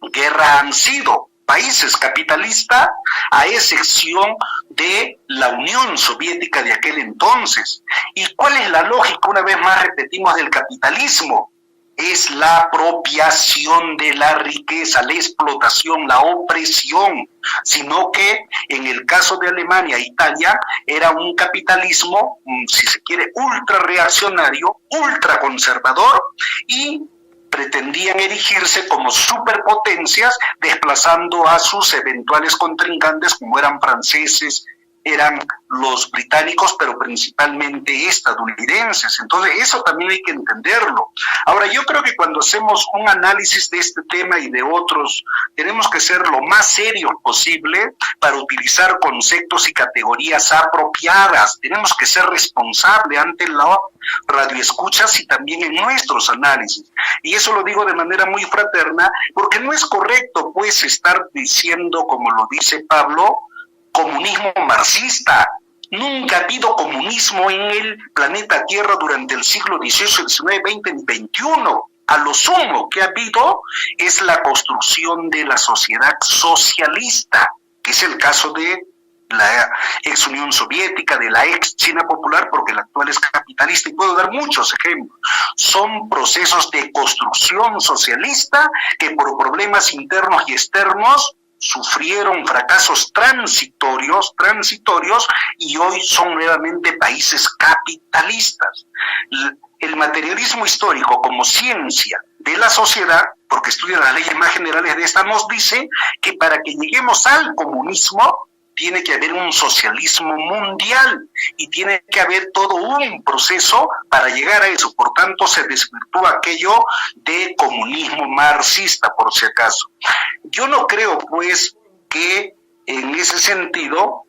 guerra han sido países capitalistas, a excepción de la Unión Soviética de aquel entonces. ¿Y cuál es la lógica, una vez más repetimos, del capitalismo? Es la apropiación de la riqueza, la explotación, la opresión, sino que en el caso de Alemania e Italia era un capitalismo, si se quiere, ultra reaccionario, ultra conservador, y pretendían erigirse como superpotencias, desplazando a sus eventuales contrincantes, como eran franceses, eran los británicos, pero principalmente estadounidenses. Entonces, eso también hay que entenderlo. Ahora, yo creo que cuando hacemos un análisis de este tema y de otros, tenemos que ser lo más serios posible para utilizar conceptos y categorías apropiadas. Tenemos que ser responsables ante la radioescuchas y también en nuestros análisis. Y eso lo digo de manera muy fraterna, porque no es correcto, pues, estar diciendo, como lo dice Pablo, comunismo marxista. Nunca ha habido comunismo en el planeta Tierra durante el siglo XVIII, XIX, XX y XXI. A lo sumo que ha habido es la construcción de la sociedad socialista, que es el caso de la ex Unión Soviética, de la ex China popular, porque la actual es capitalista, y puedo dar muchos ejemplos. Son procesos de construcción socialista que por problemas internos y externos sufrieron fracasos transitorios y hoy son nuevamente países capitalistas. El materialismo histórico como ciencia de la sociedad, porque estudia las leyes más generales de esta, nos dice que para que lleguemos al comunismo tiene que haber un socialismo mundial y tiene que haber todo un proceso para llegar a eso. Por tanto, se desvirtúa aquello de comunismo marxista, por si acaso. Yo no creo, pues, que en ese sentido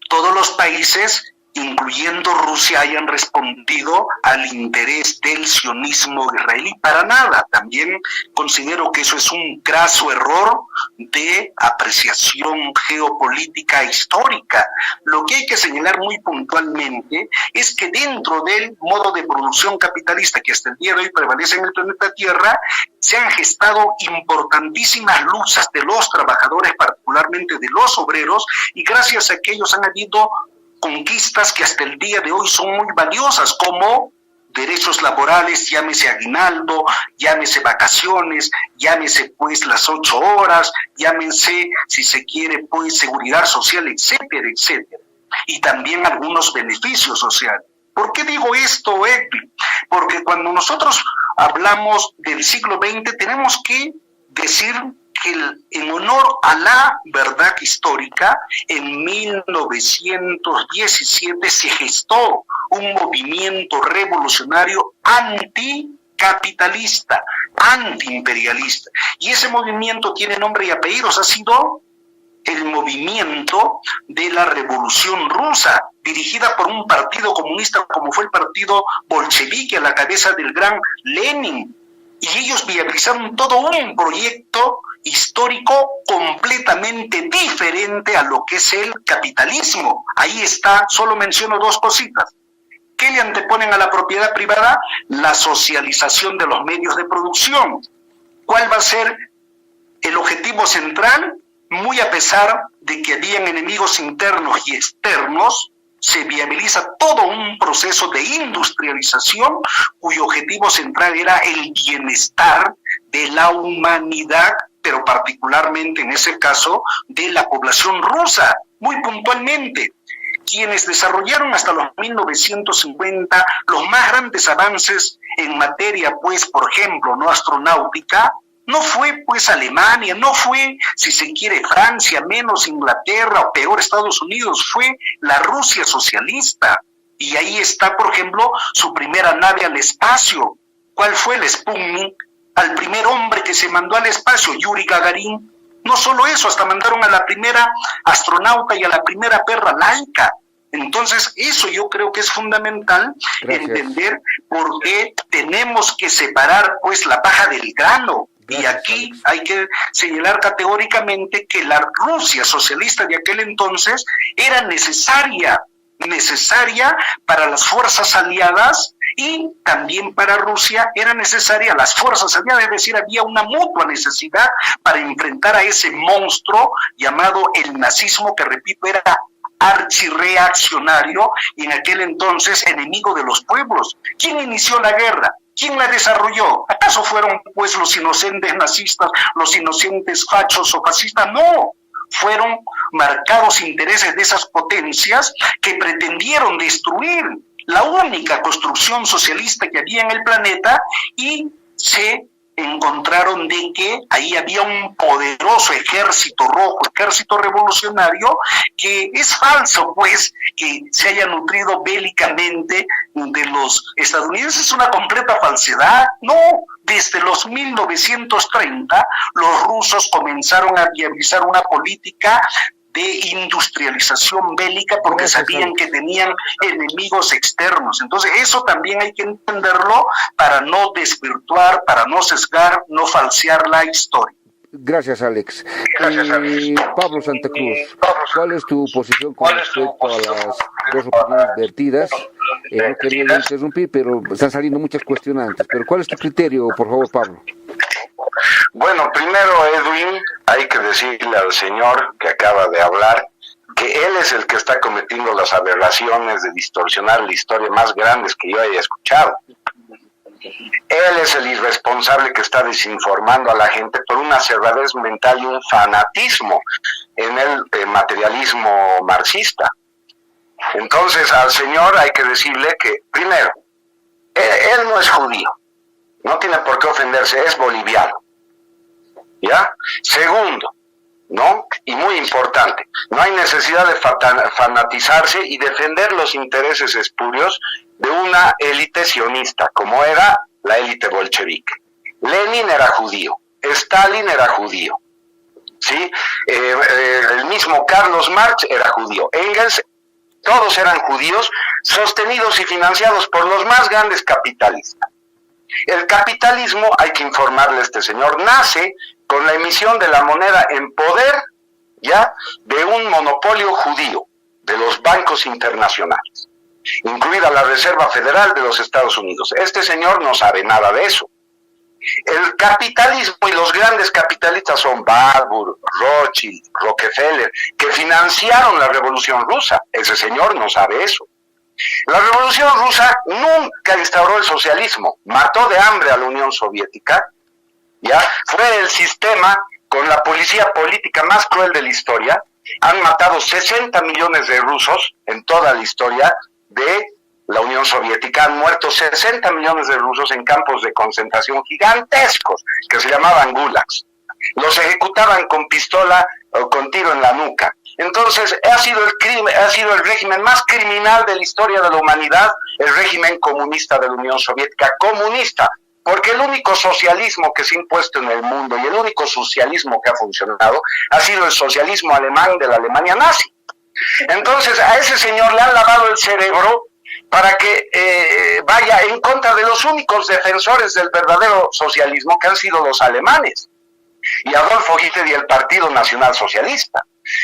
todos los países, incluyendo Rusia, hayan respondido al interés del sionismo israelí. Para nada. También considero que eso es un craso error de apreciación geopolítica histórica. Lo que hay que señalar muy puntualmente es que dentro del modo de producción capitalista que hasta el día de hoy prevalece en el planeta Tierra, se han gestado importantísimas luchas de los trabajadores, particularmente de los obreros, y gracias a que ellos han habido conquistas que hasta el día de hoy son muy valiosas, como derechos laborales, llámese aguinaldo, llámese vacaciones, llámese pues las 8 horas, llámese, si se quiere, pues seguridad social, etcétera, etcétera. Y también algunos beneficios sociales. ¿Por qué digo esto, Edwin? Porque cuando nosotros hablamos del siglo XX tenemos que decir que en honor a la verdad histórica, en 1917 se gestó un movimiento revolucionario anticapitalista, antiimperialista. Y ese movimiento tiene nombre y apellidos, ha sido el movimiento de la Revolución Rusa, dirigida por un partido comunista como fue el partido bolchevique a la cabeza del gran Lenin. Y ellos viabilizaron todo un proyecto histórico completamente diferente a lo que es el capitalismo. Ahí está, solo menciono dos cositas. ¿Qué le anteponen a la propiedad privada? La socialización de los medios de producción. ¿Cuál va a ser el objetivo central? Muy a pesar de que habían enemigos internos y externos, se viabiliza todo un proceso de industrialización cuyo objetivo central era el bienestar de la humanidad, pero particularmente en ese caso de la población rusa, muy puntualmente. Quienes desarrollaron hasta los 1950 los más grandes avances en materia, pues, por ejemplo, no astronáutica, no fue pues Alemania, no fue, si se quiere, Francia, menos Inglaterra o peor Estados Unidos, fue la Rusia socialista. Y ahí está, por ejemplo, su primera nave al espacio. ¿Cuál fue? El Sputnik, al primer hombre que se mandó al espacio, Yuri Gagarin. No solo eso, hasta mandaron a la primera astronauta y a la primera perra laica. Entonces, eso yo creo que es fundamental. Gracias. Entender por qué tenemos que separar pues la paja del grano. Gracias. Y aquí hay que señalar categóricamente que la Rusia socialista de aquel entonces era necesaria para las fuerzas aliadas y también para Rusia era necesaria las fuerzas aliadas, es decir, había una mutua necesidad para enfrentar a ese monstruo llamado el nazismo, que repito, era archirreaccionario y en aquel entonces enemigo de los pueblos. ¿Quién inició la guerra? ¿Quién la desarrolló? ¿Acaso fueron pues los inocentes nazistas, los inocentes fachos o fascistas? No, fueron marcados intereses de esas potencias que pretendieron destruir la única construcción socialista que había en el planeta y se encontraron de que ahí había un poderoso ejército rojo, ejército revolucionario, que es falso pues que se haya nutrido bélicamente de los estadounidenses, es una completa falsedad. No, desde los 1930 los rusos comenzaron a viabilizar una política de industrialización bélica porque sabían que tenían enemigos externos. Entonces eso también hay que entenderlo para no desvirtuar, para no sesgar, no falsear la historia. Gracias, Alex. Pablo Santa Cruz, ¿cuál es tu posición con respecto a las dos opiniones vertidas? No quería interrumpir, pero están saliendo muchas cuestionantes. Pero ¿cuál es tu criterio, por favor, Pablo? Bueno, primero, Edwin, hay que decirle al señor que acaba de hablar que él es el que está cometiendo las aberraciones de distorsionar la historia más grandes que yo haya escuchado. Él es el irresponsable que está desinformando a la gente por una cerradez mental y un fanatismo en el materialismo marxista. Entonces, al señor hay que decirle que, primero, él no es judío, no tiene por qué ofenderse, es boliviano. ¿Ya? Segundo, ¿no? Y muy importante, no hay necesidad de fanatizarse y defender los intereses espurios de una élite sionista, como era la élite bolchevique. Lenin era judío, Stalin era judío, ¿sí? El mismo Carlos Marx era judío, Engels, todos eran judíos, sostenidos y financiados por los más grandes capitalistas. El capitalismo, hay que informarle a este señor, nace con la emisión de la moneda en poder, ya, de un monopolio judío, de los bancos internacionales, incluida la Reserva Federal de los Estados Unidos. Este señor no sabe nada de eso. El capitalismo y los grandes capitalistas son Barbour, Rothschild, Rockefeller, que financiaron la Revolución Rusa. Ese señor no sabe eso. La Revolución Rusa nunca instauró el socialismo, mató de hambre a la Unión Soviética, ¿ya? Fue el sistema con la policía política más cruel de la historia. Han matado 60 millones de rusos en toda la historia de la Unión Soviética. Han muerto 60 millones de rusos en campos de concentración gigantescos que se llamaban gulags. Los ejecutaban con pistola o con tiro en la nuca. Entonces, ha sido el régimen más criminal de la historia de la humanidad, el régimen comunista de la Unión Soviética, comunista, porque el único socialismo que se ha impuesto en el mundo y el único socialismo que ha funcionado ha sido el socialismo alemán de la Alemania nazi. Entonces, a ese señor le han lavado el cerebro para que vaya en contra de los únicos defensores del verdadero socialismo, que han sido los alemanes, y Adolfo Hitler y el Partido Nacional Socialista.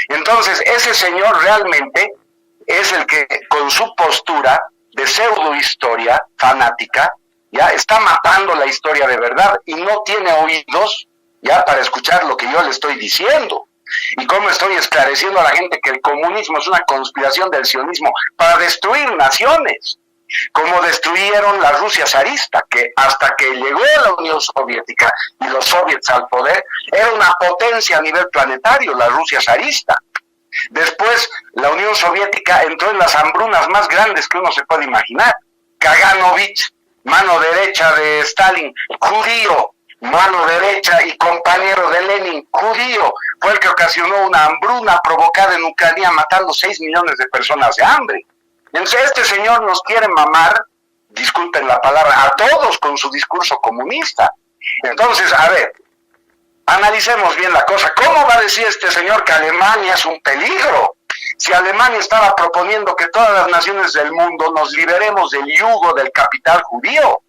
Entonces, ese señor realmente es el que, con su postura de pseudohistoria fanática, ya está matando la historia de verdad y no tiene oídos ya para escuchar lo que yo le estoy diciendo. Y cómo estoy esclareciendo a la gente que el comunismo es una conspiración del sionismo para destruir naciones, como destruyeron la Rusia zarista, que hasta que llegó la Unión Soviética y los soviets al poder, era una potencia a nivel planetario, la Rusia zarista. Después, la Unión Soviética entró en las hambrunas más grandes que uno se puede imaginar. Kaganovich, mano derecha de Stalin, judío, mano derecha y compañero de Lenin, judío, fue el que ocasionó una hambruna provocada en Ucrania, matando 6 millones de personas de hambre. Entonces este señor nos quiere mamar, disculpen la palabra, a todos con su discurso comunista. Entonces, a ver, analicemos bien la cosa. ¿Cómo va a decir este señor que Alemania es un peligro? Si Alemania estaba proponiendo que todas las naciones del mundo nos liberemos del yugo del capital judío,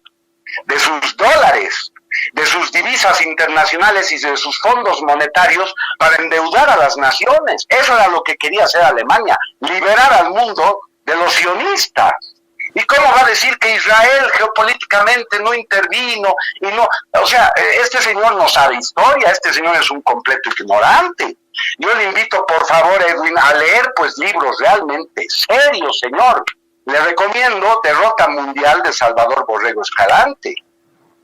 de sus dólares, de sus divisas internacionales y de sus fondos monetarios para endeudar a las naciones. Eso era lo que quería hacer Alemania, liberar al mundo de los sionistas. ¿Y cómo va a decir que Israel geopolíticamente no intervino? Y no, o sea, este señor no sabe historia, este señor es un completo ignorante. Yo le invito, por favor, Edwin, a leer pues libros realmente serios, señor. Le recomiendo Derrota Mundial de Salvador Borrego Escalante.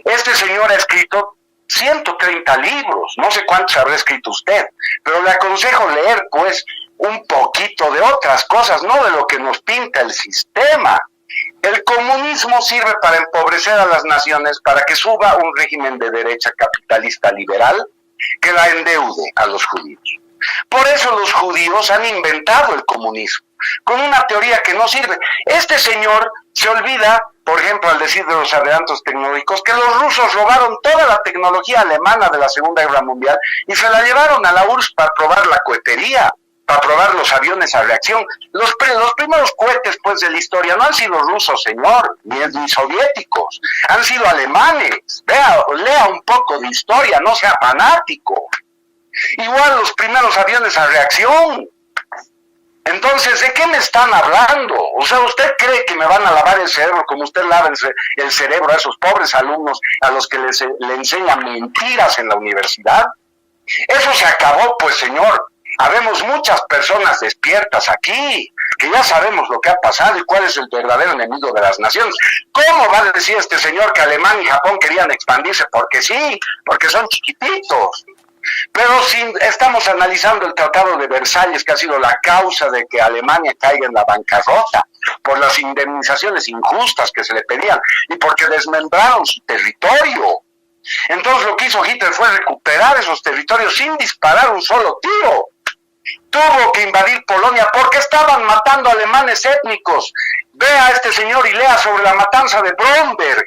Este señor ha escrito 130 libros, no sé cuántos habrá escrito usted, pero le aconsejo leer pues un poquito de otras cosas, no de lo que nos pinta el sistema. El comunismo sirve para empobrecer a las naciones, para que suba un régimen de derecha capitalista liberal que la endeude a los judíos. Por eso los judíos han inventado el comunismo, con una teoría que no sirve. Este señor se olvida, por ejemplo, al decir de los adelantos tecnológicos, que los rusos robaron toda la tecnología alemana de la Segunda Guerra Mundial y se la llevaron a la URSS para probar la cohetería, para probar los aviones a reacción. Los primeros cohetes pues de la historia no han sido rusos, señor, ni soviéticos, han sido alemanes. Lea un poco de historia, no sea fanático. Igual los primeros aviones a reacción. Entonces, ¿de qué me están hablando? O sea, ¿usted cree que me van a lavar el cerebro como usted lava el cerebro a esos pobres alumnos a los que le enseñan mentiras en la universidad? Eso se acabó, pues, señor. Habemos muchas personas despiertas aquí, que ya sabemos lo que ha pasado y cuál es el verdadero enemigo de las naciones. ¿Cómo va a decir este señor que Alemania y Japón querían expandirse? Porque sí, porque son chiquititos. Pero si estamos analizando el Tratado de Versalles, que ha sido la causa de que Alemania caiga en la bancarrota, por las indemnizaciones injustas que se le pedían y porque desmembraron su territorio. Entonces lo que hizo Hitler fue recuperar esos territorios sin disparar un solo tiro. Tuvo que invadir Polonia porque estaban matando alemanes étnicos. Vea a este señor y lea sobre la matanza de Bromberg.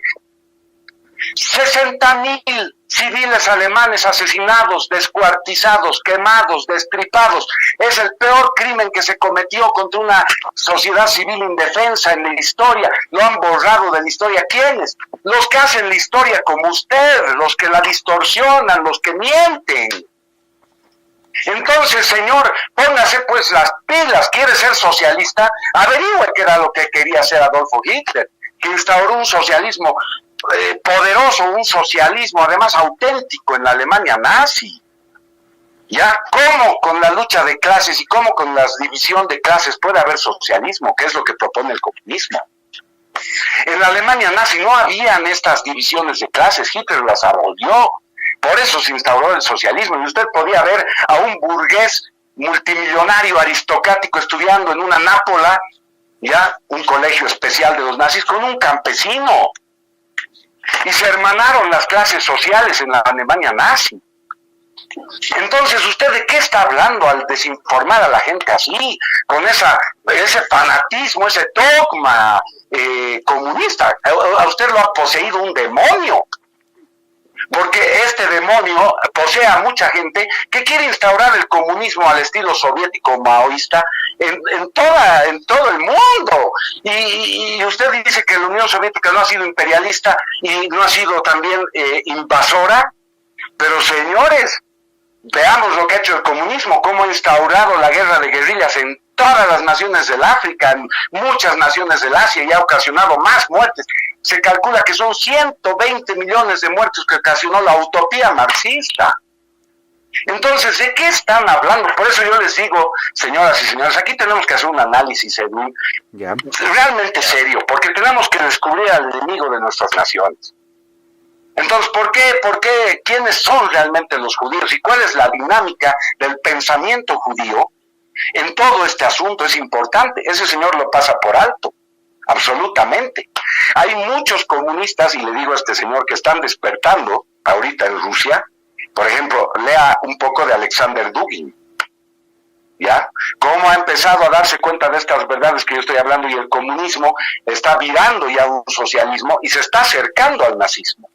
60,000 civiles alemanes asesinados, descuartizados, quemados, destripados. Es el peor crimen que se cometió contra una sociedad civil indefensa en la historia. Lo han borrado de la historia. ¿Quiénes? Los que hacen la historia como usted, los que la distorsionan, los que mienten. Entonces, señor, póngase pues las pilas. ¿Quiere ser socialista? Averigüe qué era lo que quería hacer Adolfo Hitler, que instauró un socialismo poderoso, un socialismo además auténtico en la Alemania nazi. ¿Ya? ¿Cómo con la lucha de clases y cómo con la división de clases puede haber socialismo? ¿Qué es lo que propone el comunismo? En la Alemania nazi no habían estas divisiones de clases, Hitler las abolió. Por eso se instauró el socialismo, y usted podía ver a un burgués multimillonario aristocrático estudiando en una nápola, ya, un colegio especial de los nazis, con un campesino. Y se hermanaron las clases sociales en la Alemania nazi. Entonces, ¿usted de qué está hablando al desinformar a la gente así? Con ese fanatismo, ese dogma comunista. A usted lo ha poseído un demonio. Porque este demonio posee a mucha gente que quiere instaurar el comunismo al estilo soviético maoísta en todo el mundo. Y usted dice que la Unión Soviética no ha sido imperialista y no ha sido también invasora. Pero señores, veamos lo que ha hecho el comunismo, cómo ha instaurado la guerra de guerrillas en todas las naciones del África, en muchas naciones del Asia, y ha ocasionado más muertes. Se calcula que son 120 millones de muertos que ocasionó la utopía marxista. Entonces, ¿de qué están hablando? Por eso yo les digo, señoras y señores, aquí tenemos que hacer un análisis realmente serio, porque tenemos que descubrir al enemigo de nuestras naciones. Entonces, ¿por qué? ¿Quiénes son realmente los judíos? ¿Y cuál es la dinámica del pensamiento judío en todo este asunto? Es importante. Ese señor lo pasa por alto, absolutamente. Hay muchos comunistas, y le digo a este señor, que están despertando ahorita en Rusia. Por ejemplo, lea un poco de Alexander Dugin, ¿ya? Cómo ha empezado a darse cuenta de estas verdades que yo estoy hablando, y el comunismo está virando ya a un socialismo y se está acercando al nazismo.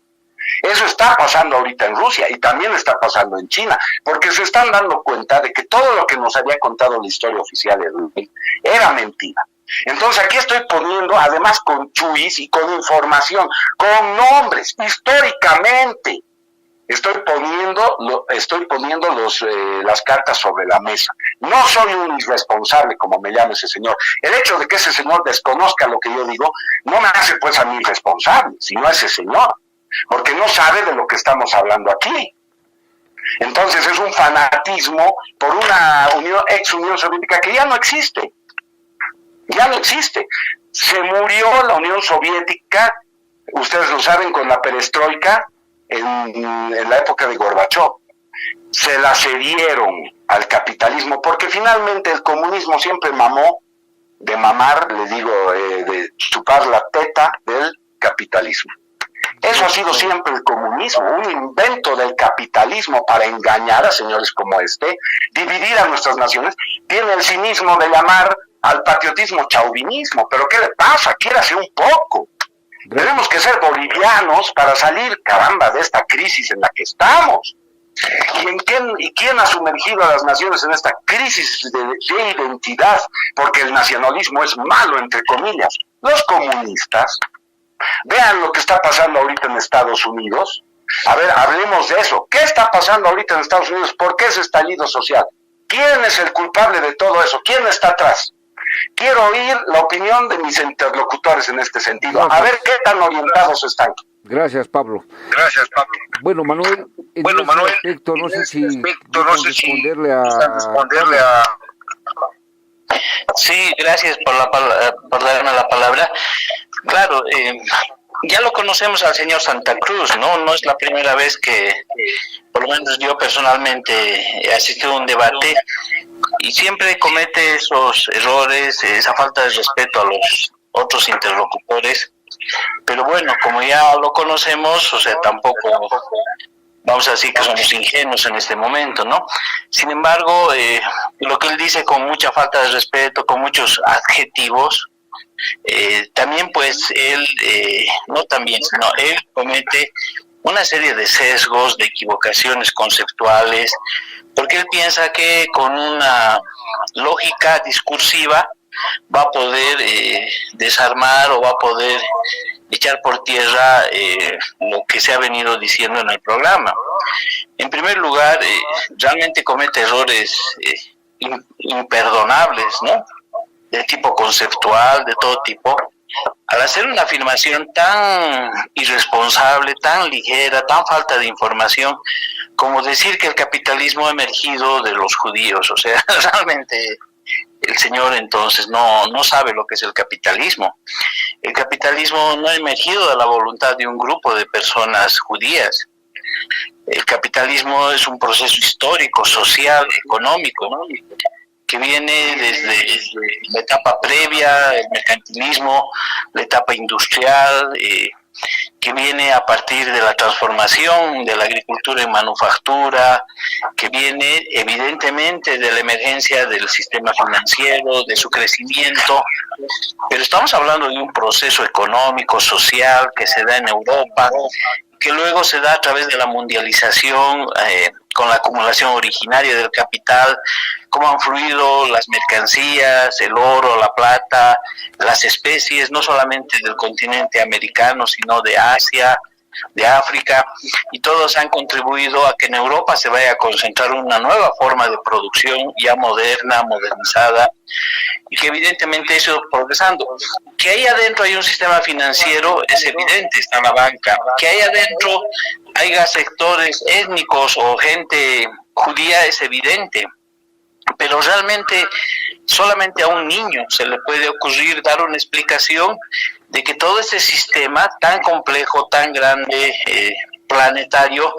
Eso está pasando ahorita en Rusia y también está pasando en China, porque se están dando cuenta de que todo lo que nos había contado la historia oficial de Dugin era mentira. Entonces aquí estoy poniendo, además con chuis y con información, con nombres, históricamente, Estoy poniendo las cartas sobre la mesa. No soy un irresponsable, como me llama ese señor. El hecho de que ese señor desconozca lo que yo digo, no me hace pues a mí responsable, sino a ese señor, porque no sabe de lo que estamos hablando aquí. Entonces es un fanatismo por una ex Unión Soviética que ya no existe. Ya no existe. Se murió la Unión Soviética, ustedes lo saben, con la perestroika, en la época de Gorbachov. Se la cedieron al capitalismo, porque finalmente el comunismo siempre mamó, de mamar, le digo, de chupar la teta del capitalismo. Eso ha sido siempre el comunismo, un invento del capitalismo para engañar a señores como este, dividir a nuestras naciones. Tiene el cinismo de llamar al patriotismo chauvinismo, pero ¿qué le pasa? Quiérase un poco. Tenemos que ser bolivianos para salir, caramba, de esta crisis en la que estamos. ¿Y quién ha sumergido a las naciones en esta crisis de identidad? Porque el nacionalismo es malo, entre comillas. Los comunistas. Vean lo que está pasando ahorita en Estados Unidos. A ver, hablemos de eso. ¿Qué está pasando ahorita en Estados Unidos? ¿Por qué ese estallido social? ¿Quién es el culpable de todo eso? ¿Quién está atrás? Quiero oír la opinión de mis interlocutores en este sentido. A ver qué tan orientados están. Gracias, Pablo. Bueno, Manuel, aspecto, no sé si responderle a... Sí, gracias por darme la palabra. Claro, ya lo conocemos al señor Santa Cruz, ¿no? No es la primera vez que, por lo menos yo personalmente, he asistido a un debate y siempre comete esos errores, esa falta de respeto a los otros interlocutores. Pero bueno, como ya lo conocemos, o sea, tampoco vamos a decir que somos ingenuos en este momento, ¿no? Sin embargo, lo que él dice con mucha falta de respeto, con muchos adjetivos, también pues él, no también, sino él comete una serie de sesgos, de equivocaciones conceptuales, porque él piensa que con una lógica discursiva va a poder desarmar o va a poder echar por tierra lo que se ha venido diciendo en el programa. En primer lugar, realmente comete errores imperdonables, ¿no? De tipo conceptual, de todo tipo, al hacer una afirmación tan irresponsable, tan ligera, tan falta de información, como decir que el capitalismo ha emergido de los judíos. O sea, realmente el señor entonces no sabe lo que es el capitalismo. El capitalismo no ha emergido de la voluntad de un grupo de personas judías. El capitalismo es un proceso histórico, social, económico, ¿no?, que viene desde la etapa previa, el mercantilismo, la etapa industrial, que viene a partir de la transformación de la agricultura en manufactura, que viene evidentemente de la emergencia del sistema financiero, de su crecimiento, pero estamos hablando de un proceso económico, social, que se da en Europa, que luego se da a través de la mundialización, con la acumulación originaria del capital, cómo han fluido las mercancías, el oro, la plata, las especies, no solamente del continente americano, sino de Asia, de África, y todos han contribuido a que en Europa se vaya a concentrar una nueva forma de producción ya moderna, modernizada, y que evidentemente eso progresando. Que ahí adentro hay un sistema financiero es evidente, está la banca. Que ahí adentro haya sectores étnicos o gente judía es evidente. Pero realmente solamente a un niño se le puede ocurrir dar una explicación de que todo este sistema tan complejo, tan grande, planetario,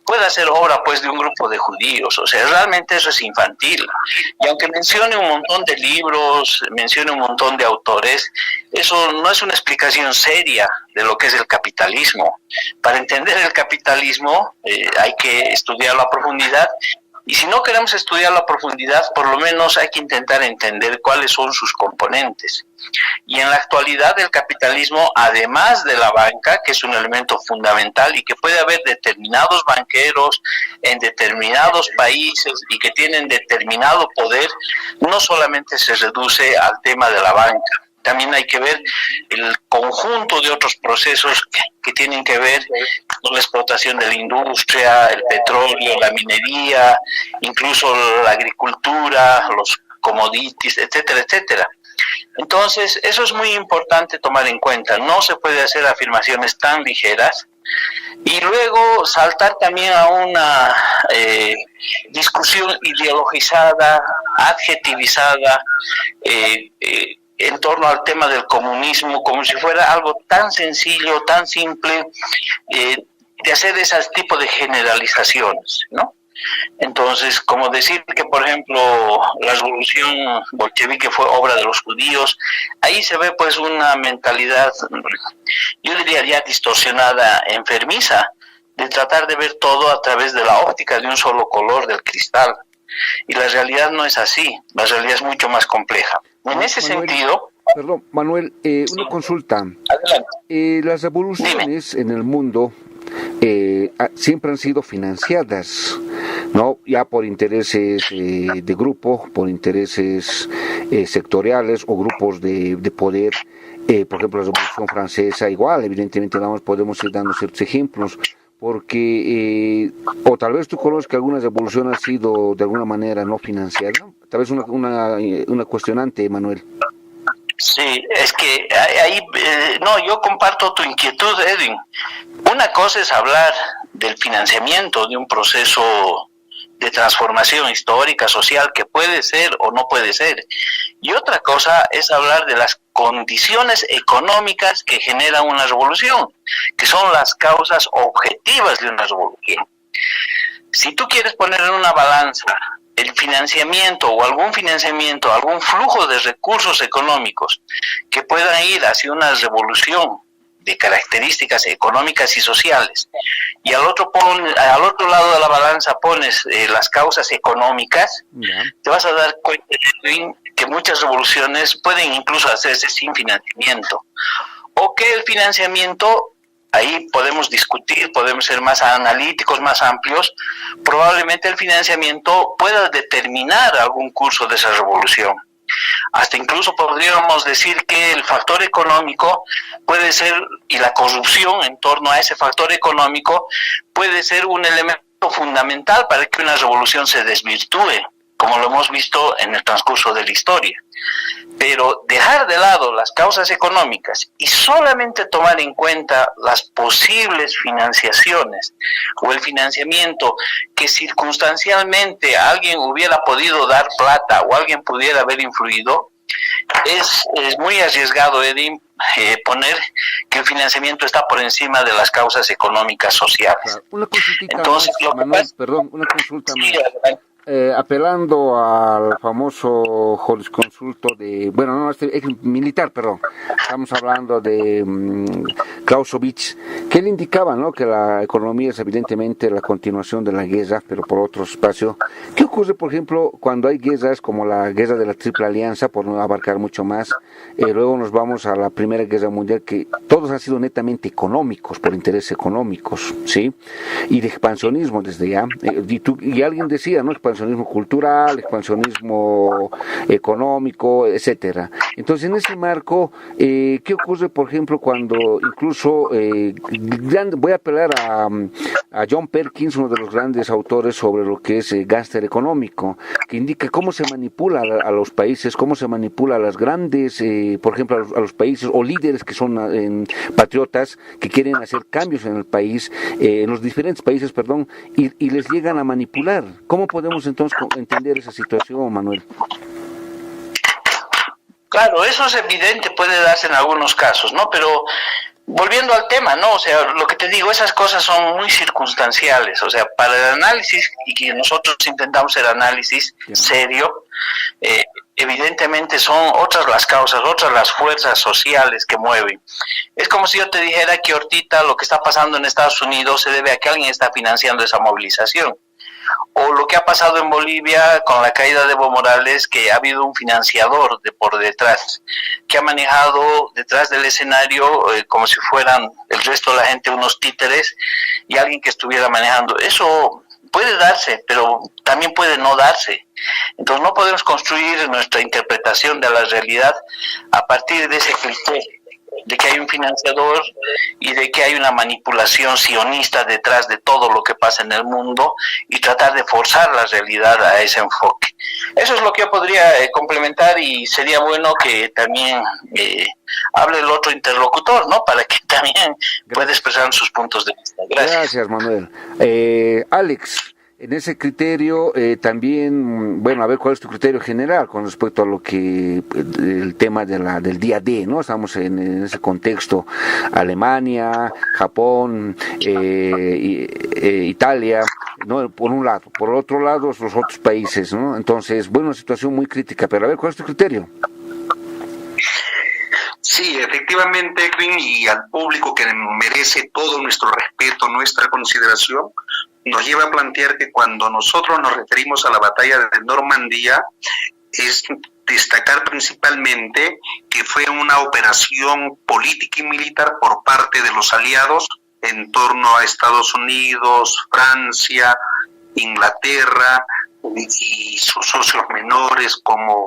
pueda ser obra pues de un grupo de judíos. O sea, realmente eso es infantil. Y aunque mencione un montón de libros, mencione un montón de autores, eso no es una explicación seria de lo que es el capitalismo. Para entender el capitalismo hay que estudiarlo a profundidad. Y si no queremos estudiarlo a profundidad, por lo menos hay que intentar entender cuáles son sus componentes. Y en la actualidad el capitalismo, además de la banca, que es un elemento fundamental y que puede haber determinados banqueros en determinados países y que tienen determinado poder, no solamente se reduce al tema de la banca. también hay que ver el conjunto de otros procesos que tienen que ver con la explotación de la industria, el petróleo, la minería, incluso la agricultura, los commodities, etcétera, etcétera. Entonces, eso es muy importante tomar en cuenta. No se puede hacer afirmaciones tan ligeras y luego saltar también a una discusión ideologizada, adjetivizada, en torno al tema del comunismo, como si fuera algo tan sencillo, tan simple, de hacer ese tipo de generalizaciones, ¿no? Entonces, como decir que, por ejemplo, la revolución bolchevique fue obra de los judíos, ahí se ve pues una mentalidad, yo diría ya distorsionada, enfermiza, de tratar de ver todo a través de la óptica de un solo color del cristal. Y la realidad no es así, la realidad es mucho más compleja. En ese sentido... Perdón, Manuel, una consulta. Adelante. Las revoluciones en el mundo siempre han sido financiadas, ¿no? Ya por intereses de grupo, por intereses sectoriales o grupos de poder. Por ejemplo, la Revolución Francesa, igual, evidentemente podemos ir dando ciertos ejemplos, porque, o tal vez tú conoces que alguna revolución ha sido de alguna manera no financiada, tal vez una cuestionante, Manuel. Sí, es que ahí, no, yo comparto tu inquietud, Edwin. Una cosa es hablar del financiamiento de un proceso de transformación histórica, social, que puede ser o no puede ser. Y otra cosa es hablar de las condiciones económicas que generan una revolución, que son las causas objetivas de una revolución. Si tú quieres poner en una balanza el financiamiento o algún financiamiento, algún flujo de recursos económicos que puedan ir hacia una revolución de características económicas y sociales, y al otro lado de la balanza pones las causas económicas, te vas a dar cuenta que muchas revoluciones pueden incluso hacerse sin financiamiento, o que el financiamiento, ahí podemos discutir, podemos ser más analíticos, más amplios, probablemente el financiamiento pueda determinar algún curso de esa revolución. Hasta incluso podríamos decir que el factor económico puede ser, y la corrupción en torno a ese factor económico, puede ser un elemento fundamental para que una revolución se desvirtúe, como lo hemos visto en el transcurso de la historia. Pero dejar de lado las causas económicas y solamente tomar en cuenta las posibles financiaciones o el financiamiento que circunstancialmente alguien hubiera podido dar plata o alguien pudiera haber influido, es muy arriesgado, Edwin, poner que el financiamiento está por encima de las causas económicas sociales. Claro. Una consultita Entonces, más, Manuel, perdón, una consulta más. Apelando al famoso jurisconsulto de, bueno, no, militar, perdón, estamos hablando de Clausewitz, que él indicaba, ¿no?, que la economía es evidentemente la continuación de la guerra, pero por otro espacio. ¿Qué ocurre, por ejemplo, cuando hay guerras como la guerra de la Triple Alianza, por no abarcar mucho más, luego nos vamos a la Primera Guerra Mundial, que todos han sido netamente económicos, por intereses económicos, ¿sí?, y de expansionismo desde ya, y alguien decía, ¿no?, expansionismo cultural, expansionismo económico, etcétera. Entonces, en ese marco, ¿qué ocurre, por ejemplo, cuando incluso, voy a apelar a John Perkins, uno de los grandes autores sobre lo que es gángster económico, que indica cómo se manipula a los países, cómo se manipula a las grandes, por ejemplo, a los países o líderes que son patriotas, que quieren hacer cambios en el país, en los diferentes países, perdón, y les llegan a manipular. ¿Cómo podemos entonces entender esa situación, Manuel? Claro, eso es evidente, puede darse en algunos casos, ¿no? Pero volviendo al tema, ¿no? O sea, lo que te digo, esas cosas son muy circunstanciales. O sea, para el análisis, y que nosotros intentamos el análisis serio, evidentemente son otras las causas, otras las fuerzas sociales que mueven. Es como si yo te dijera que ahorita lo que está pasando en Estados Unidos se debe a que alguien está financiando esa movilización. O lo que ha pasado en Bolivia con la caída de Evo Morales, que ha habido un financiador por detrás, que ha manejado detrás del escenario como si fueran el resto de la gente unos títeres y alguien que estuviera manejando. Eso puede darse, pero también puede no darse. Entonces no podemos construir nuestra interpretación de la realidad a partir de ese criterio, de que hay un financiador y de que hay una manipulación sionista detrás de todo lo que pasa en el mundo y tratar de forzar la realidad a ese enfoque. Eso es lo que yo podría complementar, y sería bueno que también hable el otro interlocutor, ¿no? Para que también pueda expresar sus puntos de vista. Gracias, Manuel. Alex, en ese criterio también, bueno, a ver cuál es tu criterio general con respecto a lo que el tema del día D, ¿no? Estamos en ese contexto, Alemania, Japón, Italia, ¿no? Por un lado, por otro lado los otros países, ¿no? Entonces, bueno, una situación muy crítica, pero a ver cuál es tu criterio. Sí, efectivamente, Edwin, y al público que merece todo nuestro respeto, nuestra consideración, nos lleva a plantear que cuando nosotros nos referimos a la batalla de Normandía, es destacar principalmente que fue una operación política y militar por parte de los aliados en torno a Estados Unidos, Francia, Inglaterra y sus socios menores como,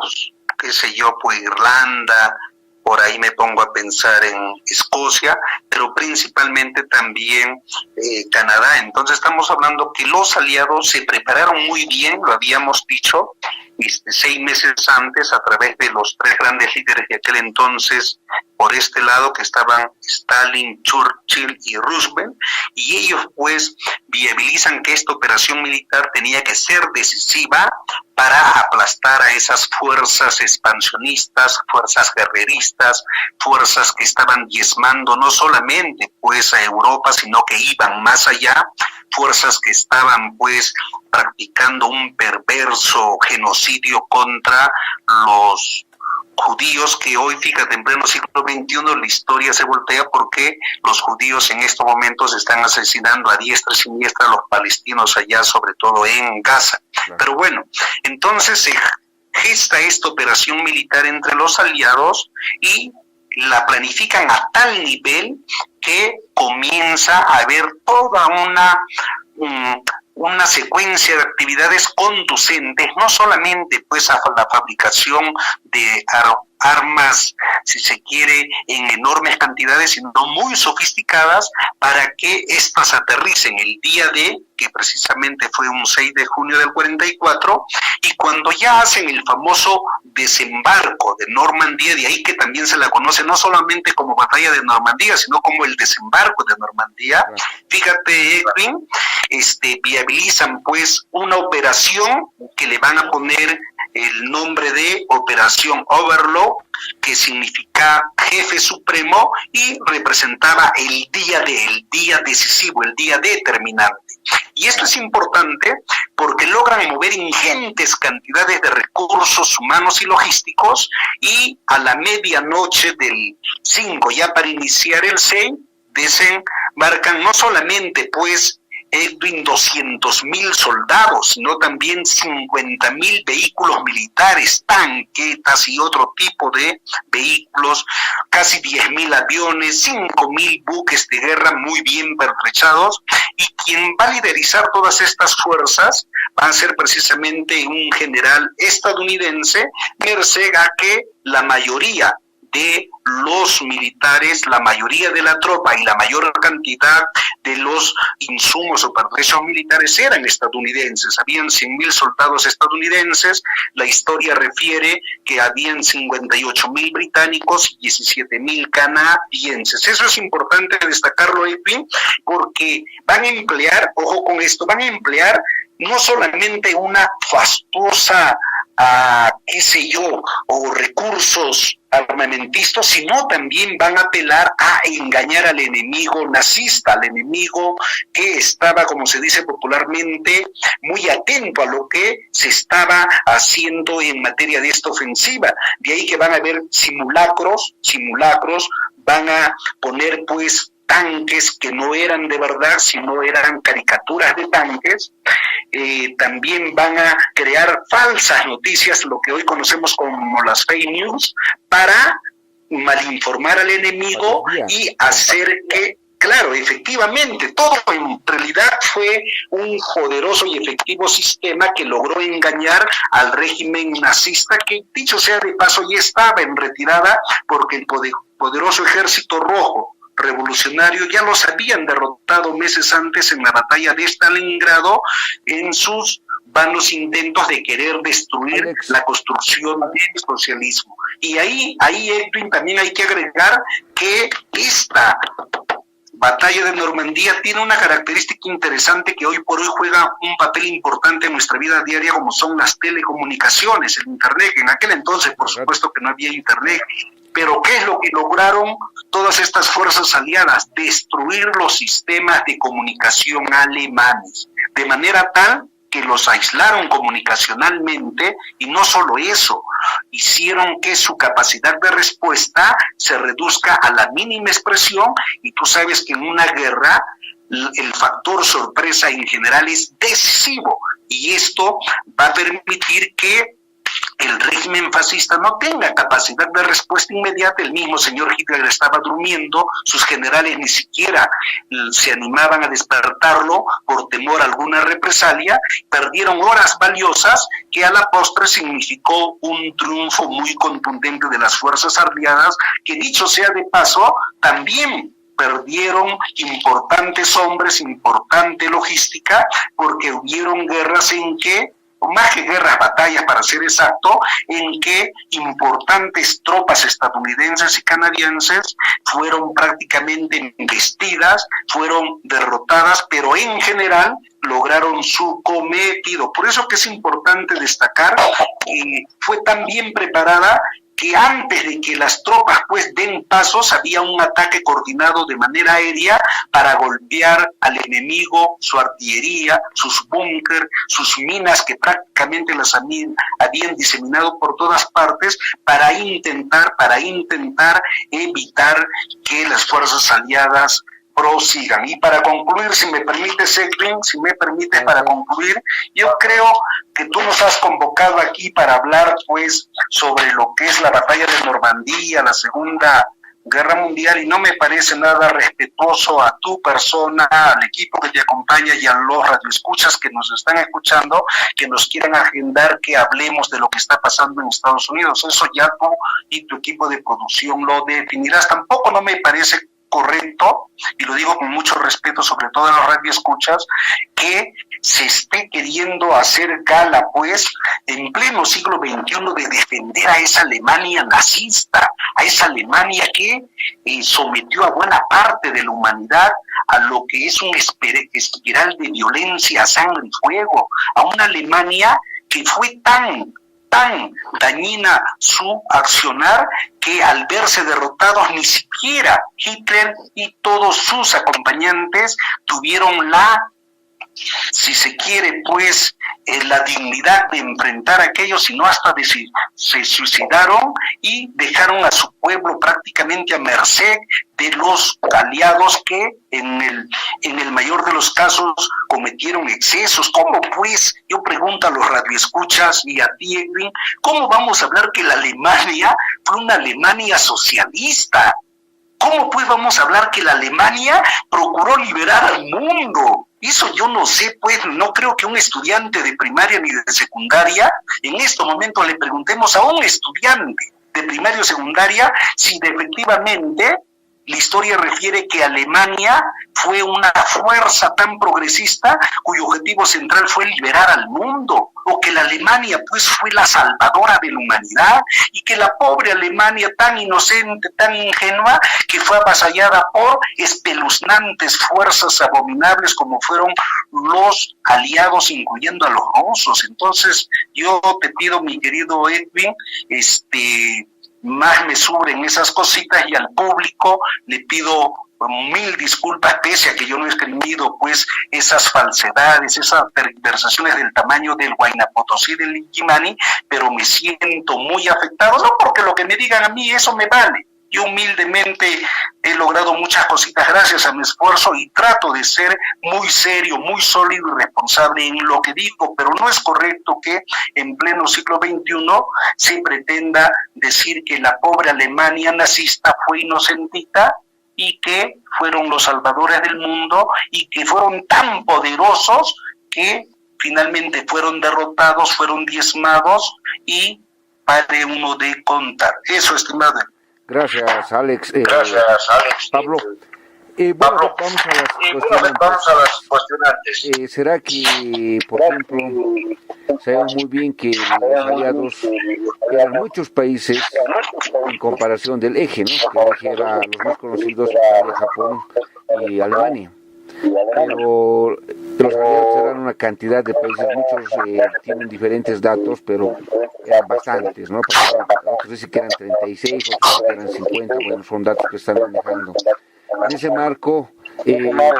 qué sé yo, pues Irlanda. Por ahí me pongo a pensar en Escocia, pero principalmente también Canadá. Entonces estamos hablando que los aliados se prepararon muy bien, lo habíamos dicho, 6 meses antes, a través de los 3 grandes líderes de aquel entonces, por este lado, que estaban Stalin, Churchill y Roosevelt, y ellos pues viabilizan que esta operación militar tenía que ser decisiva para aplastar a esas fuerzas expansionistas, fuerzas guerreristas, fuerzas que estaban diezmando no solamente pues a Europa, sino que iban más allá, fuerzas que estaban pues practicando un perverso genocidio contra los judíos, que hoy, fíjate, en pleno siglo XXI la historia se voltea porque los judíos en estos momentos están asesinando a diestra y siniestra a los palestinos allá, sobre todo en Gaza. Claro. Pero bueno, entonces se gesta esta operación militar entre los aliados y la planifican a tal nivel que comienza a haber toda una secuencia de actividades conducentes, no solamente pues a la fabricación de armas, si se quiere, en enormes cantidades, sino muy sofisticadas para que éstas aterricen el día D, que precisamente fue un 6 de junio del 44, y cuando ya hacen el famoso desembarco de Normandía, de ahí que también se la conoce no solamente como batalla de Normandía, sino como el desembarco de Normandía. Fíjate, Edwin, viabilizan pues una operación que le van a poner el nombre de Operación Overlord, que significa jefe supremo y representaba el día decisivo, el día determinante. Y esto es importante porque logran mover ingentes cantidades de recursos humanos y logísticos, y a la medianoche del 5, ya para iniciar el 6, desembarcan no solamente pues Edwin 200,000 soldados, sino también 50,000 vehículos militares, tanquetas y otro tipo de vehículos, casi 10,000 aviones, 5,000 buques de guerra muy bien pertrechados, y quien va a liderizar todas estas fuerzas va a ser precisamente un general estadounidense, merced a que la mayoría de los militares, la mayoría de la tropa y la mayor cantidad de los insumos o pertrechos militares eran estadounidenses. Habían 100,000 soldados estadounidenses, la historia refiere que habían 58,000 británicos y 17,000 canadienses. Eso es importante destacarlo, Edwin, porque van a emplear, ojo con esto, van a emplear no solamente una fastuosa, qué sé yo, o recursos armamentistas, sino también van a apelar a engañar al enemigo nazista, al enemigo que estaba, como se dice popularmente, muy atento a lo que se estaba haciendo en materia de esta ofensiva. De ahí que van a haber simulacros, van a poner pues tanques que no eran de verdad, sino eran caricaturas de tanques. También van a crear falsas noticias, lo que hoy conocemos como las fake news, para malinformar al enemigo y hacer que Claro, efectivamente, todo en realidad fue un poderoso y efectivo sistema que logró engañar al régimen nazista, que dicho sea de paso ya estaba en retirada porque el poderoso ejército rojo revolucionario ya los habían derrotado meses antes en la batalla de Stalingrado en sus vanos intentos de querer destruir la construcción del socialismo. Y ahí, Edwin, también hay que agregar que esta batalla de Normandía tiene una característica interesante que hoy por hoy juega un papel importante en nuestra vida diaria, como son las telecomunicaciones, el internet. En aquel entonces, por supuesto que no había internet, pero ¿qué es lo que lograron todas estas fuerzas aliadas? Destruir los sistemas de comunicación alemanes, de manera tal que los aislaron comunicacionalmente, y no solo eso, hicieron que su capacidad de respuesta se reduzca a la mínima expresión, y tú sabes que en una guerra el factor sorpresa en general es decisivo, y esto va a permitir que el régimen fascista no tenga capacidad de respuesta inmediata. El mismo señor Hitler estaba durmiendo, sus generales ni siquiera se animaban a despertarlo por temor a alguna represalia, perdieron horas valiosas que a la postre significó un triunfo muy contundente de las fuerzas aliadas, que dicho sea de paso, también perdieron importantes hombres, importante logística, porque hubieron guerras en que, o más que guerras, batallas para ser exacto, en que importantes tropas estadounidenses y canadienses fueron prácticamente embestidas, fueron derrotadas, pero en general lograron su cometido. Por eso que es importante destacar que fue tan bien preparada que antes de que las tropas pues den pasos, había un ataque coordinado de manera aérea para golpear al enemigo, su artillería, sus búnker, sus minas, que prácticamente las habían diseminado por todas partes, para intentar evitar que las fuerzas aliadas prosigan. Y para concluir, si me permites, Edwin, para concluir, yo creo que tú nos has convocado aquí para hablar pues sobre lo que es la batalla de Normandía, la Segunda Guerra Mundial, y no me parece nada respetuoso a tu persona, al equipo que te acompaña y a los radioescuchas que nos están escuchando, que nos quieran agendar que hablemos de lo que está pasando en Estados Unidos. Eso ya tú y tu equipo de producción lo definirás. Tampoco no me parece correcto, y lo digo con mucho respeto, sobre todo en los radioescuchas, que se esté queriendo hacer gala, pues, en pleno siglo XXI, de defender a esa Alemania nazista, a esa Alemania que sometió a buena parte de la humanidad a lo que es un espiral de violencia, sangre y fuego, a una Alemania que fue tan dañina su accionar, que al verse derrotados ni siquiera Hitler y todos sus acompañantes tuvieron si se quiere, pues, la dignidad de enfrentar a aquellos, sino hasta se suicidaron y dejaron a su pueblo prácticamente a merced de los aliados, que en el mayor de los casos cometieron excesos. ¿Cómo pues, yo pregunto a los radioescuchas y a ti, Edwin, cómo vamos a hablar que la Alemania fue una Alemania socialista? ¿Cómo pues vamos a hablar que la Alemania procuró liberar al mundo? Eso yo no sé, pues no creo que un estudiante de primaria ni de secundaria, en este momento le preguntemos a un estudiante de primaria o secundaria si efectivamente la historia refiere que Alemania fue una fuerza tan progresista cuyo objetivo central fue liberar al mundo, o que la Alemania pues fue la salvadora de la humanidad, y que la pobre Alemania tan inocente, tan ingenua, que fue avasallada por espeluznantes fuerzas abominables como fueron los aliados, incluyendo a los rusos. Entonces yo te pido, mi querido Edwin, más mesura en esas cositas, y al público le pido mil disculpas, pese a que yo no he escribido pues esas falsedades, esas tergiversaciones del tamaño del Huayna Potosí, del Inti-Illimani, pero me siento muy afectado, no porque lo que me digan a mí eso me vale. Yo humildemente he logrado muchas cositas gracias a mi esfuerzo, y trato de ser muy serio, muy sólido y responsable en lo que digo, pero no es correcto que en pleno siglo XXI se pretenda decir que la pobre Alemania nazista fue inocentita y que fueron los salvadores del mundo y que fueron tan poderosos que finalmente fueron derrotados, fueron diezmados y pare uno de contar. Eso, estimado. Gracias, Alex. Pablo. Pablo, Vamos a las cuestionantes. ¿Será que, por ejemplo, sabemos muy bien que los aliados eran muchos países en comparación del eje, ¿no? Que el eje era los más conocidos, Italia, Japón y Alemania. Pero los aliados eran una cantidad de países, muchos tienen diferentes datos, pero eran bastantes, ¿no? Otros dicen que eran 36, otros que eran 50, bueno, son datos que están manejando. En ese marco,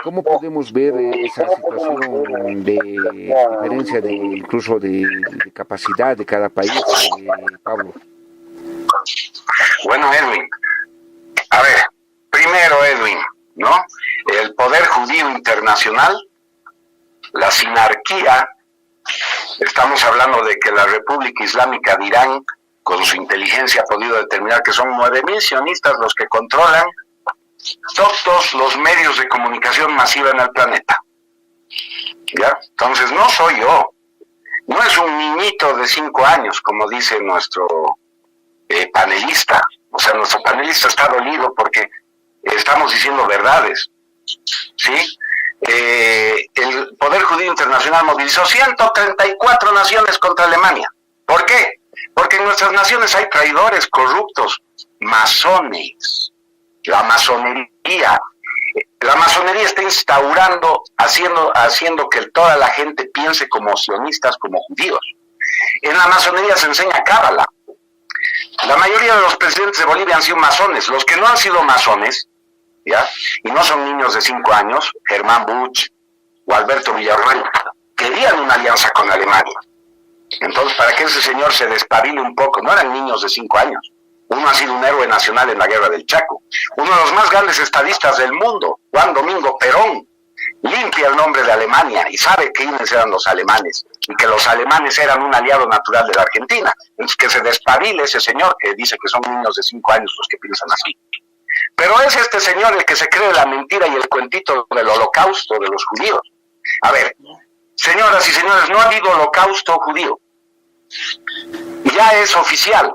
¿cómo podemos ver esa situación de diferencia incluso de capacidad de cada país, Pablo? Bueno, Edwin, a ver, primero, Edwin, ¿no? El poder judío internacional, la sinarquía, estamos hablando de que la República Islámica de Irán, con su inteligencia, ha podido determinar que son 9.000 sionistas los que controlan todos los medios de comunicación masiva en el planeta. ¿Ya? Entonces no soy yo, no es un niñito de 5 años, como dice nuestro panelista. O sea, nuestro panelista está dolido porque estamos diciendo verdades, ¿sí? El Poder Judío Internacional movilizó 134 naciones contra Alemania. ¿Por qué? Porque en nuestras naciones hay traidores, corruptos, masones. La masonería está instaurando, haciendo que toda la gente piense como sionistas, como judíos. En la masonería se enseña cábala. La mayoría de los presidentes de Bolivia han sido masones. Los que no han sido masones, ¿ya? Y no son niños de 5 años, Germán Buch o Alberto Villarroel, querían una alianza con Alemania. Entonces, para que ese señor se despabile un poco, no eran niños de 5 años. Uno ha sido un héroe nacional en la Guerra del Chaco. Uno de los más grandes estadistas del mundo, Juan Domingo Perón, limpia el nombre de Alemania y sabe quiénes eran los alemanes y que los alemanes eran un aliado natural de la Argentina. Entonces, que se despabile ese señor que dice que son niños de 5 años los que piensan así. Pero es este señor el que se cree la mentira y el cuentito del holocausto de los judíos. A ver, señoras y señores, no ha habido holocausto judío. Ya es oficial.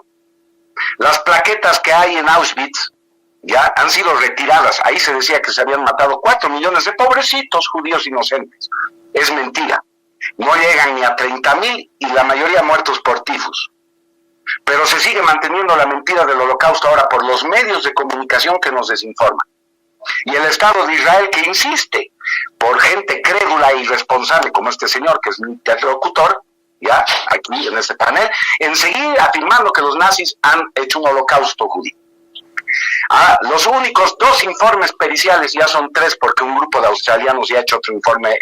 Las plaquetas que hay en Auschwitz ya han sido retiradas. Ahí se decía que se habían matado 4 millones de pobrecitos judíos inocentes. Es mentira. No llegan ni a 30.000 y la mayoría muertos por tifus. Pero se sigue manteniendo la mentira del holocausto ahora por los medios de comunicación que nos desinforman. Y el Estado de Israel que insiste, por gente crédula e irresponsable como este señor, que es mi interlocutor, ya, aquí en este panel, en seguir afirmando que los nazis han hecho un holocausto judío. Los únicos 2 informes periciales, ya son 3 porque un grupo de australianos ya ha hecho otro informe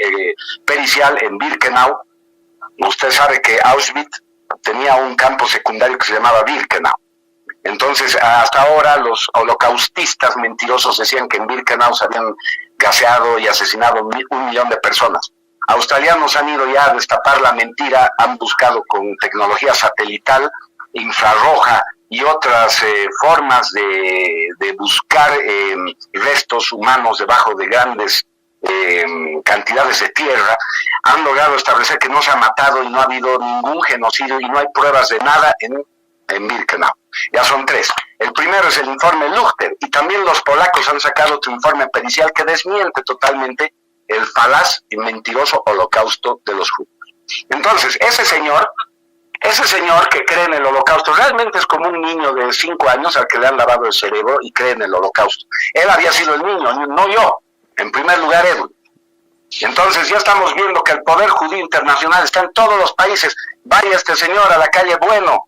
pericial en Birkenau. Usted sabe que Auschwitz tenía un campo secundario que se llamaba Birkenau. Entonces, hasta ahora los holocaustistas mentirosos decían que en Birkenau se habían gaseado y asesinado 1 millón de personas. Australianos han ido ya a destapar la mentira, han buscado con tecnología satelital, infrarroja y otras formas de buscar restos humanos debajo de grandes cantidades de tierra, han logrado establecer que no se ha matado y no ha habido ningún genocidio y no hay pruebas de nada en Birkenau. Ya son 3. El primero es el informe Luchter y también los polacos han sacado otro informe pericial que desmiente totalmente el falaz y mentiroso holocausto de los judíos. Entonces, ese señor que cree en el holocausto realmente es como un niño de 5 años al que le han lavado el cerebro y cree en el holocausto. Él había sido el niño, no yo. En primer lugar, Edwin. Entonces ya estamos viendo que el poder judío internacional está en todos los países. Vaya este señor a la calle Bueno,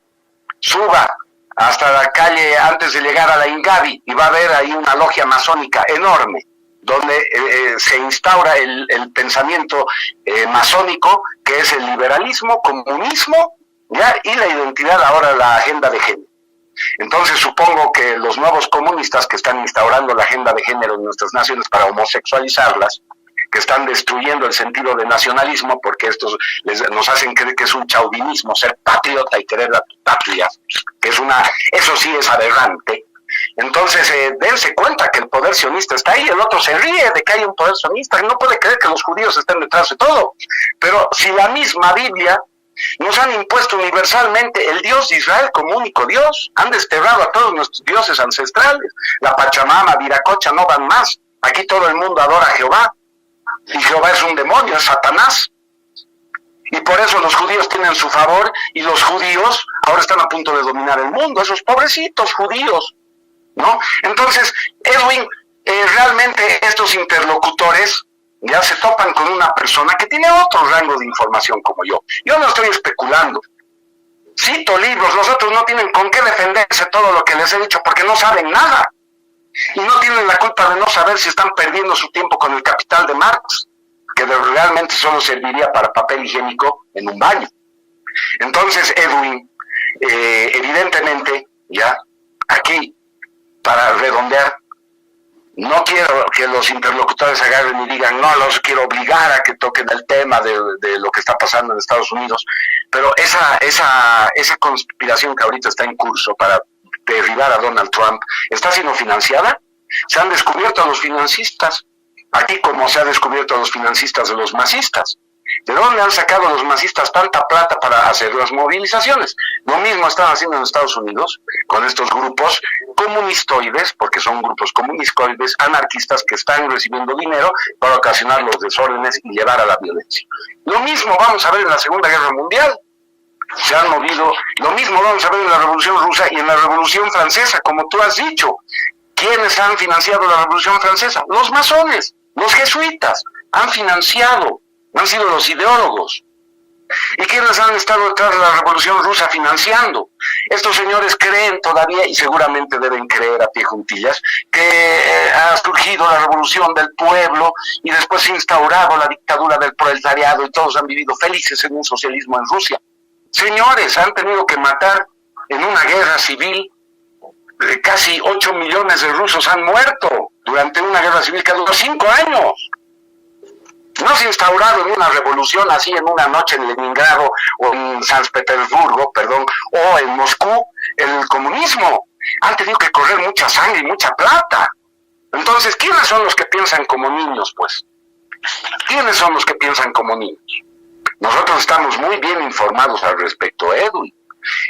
suba hasta la calle antes de llegar a la Ingavi y va a ver ahí una logia masónica enorme, donde se instaura el pensamiento masónico, que es el liberalismo, comunismo, ¿ya? Y la identidad, ahora la agenda de género. Entonces supongo que los nuevos comunistas que están instaurando la agenda de género en nuestras naciones para homosexualizarlas, que están destruyendo el sentido de nacionalismo, porque estos nos hacen creer que es un chauvinismo ser patriota y querer a tu patria, que es eso sí es aberrante. Entonces, dense cuenta que el poder sionista está ahí, el otro se ríe de que hay un poder sionista, no puede creer que los judíos estén detrás de todo. Pero si la misma Biblia nos han impuesto universalmente el Dios de Israel como único Dios, han desterrado a todos nuestros dioses ancestrales, la Pachamama, Viracocha, no van más, aquí todo el mundo adora a Jehová, y Jehová es un demonio, es Satanás. Y por eso los judíos tienen su favor, y los judíos ahora están a punto de dominar el mundo, esos pobrecitos judíos, ¿no? Entonces, Edwin, realmente estos interlocutores ya se topan con una persona que tiene otro rango de información como yo. Yo no estoy especulando. Cito libros, los otros no tienen con qué defenderse todo lo que les he dicho porque no saben nada. Y no tienen la culpa de no saber si están perdiendo su tiempo con el Capital de Marx, que realmente solo serviría para papel higiénico en un baño. Entonces, Edwin, evidentemente, ya, aquí, para redondear, no quiero que los interlocutores agarren y digan, no, los quiero obligar a que toquen el tema de lo que está pasando en Estados Unidos, pero esa conspiración que ahorita está en curso para derribar a Donald Trump, ¿está siendo financiada? Se han descubierto a los financistas, aquí como se ha descubierto a los financistas de los masistas. ¿De dónde han sacado los masistas tanta plata para hacer las movilizaciones? Lo mismo están haciendo en Estados Unidos con estos grupos comunistoides, porque son grupos comunistoides, anarquistas que están recibiendo dinero para ocasionar los desórdenes y llevar a la violencia. Lo mismo vamos a ver en la Segunda Guerra Mundial. Se han movido, lo mismo vamos a ver en la Revolución Rusa y en la Revolución Francesa, como tú has dicho. ¿Quiénes han financiado la Revolución Francesa? Los masones, los jesuitas, han financiado, han sido los ideólogos. ¿Y quiénes han estado detrás de la Revolución Rusa financiando? Estos señores creen todavía, y seguramente deben creer a pie juntillas, que ha surgido la revolución del pueblo y después se ha instaurado la dictadura del proletariado y todos han vivido felices en un socialismo en Rusia. Señores, han tenido que matar en una guerra civil, casi 8 millones de rusos han muerto durante una guerra civil que duró 5 años. No se ha instaurado en una revolución así en una noche en Leningrado o en San Petersburgo, o en Moscú, el comunismo. Han tenido que correr mucha sangre y mucha plata. Entonces, ¿quiénes son los que piensan como niños, pues? ¿Quiénes son los que piensan como niños? Nosotros estamos muy bien informados al respecto, Edwin,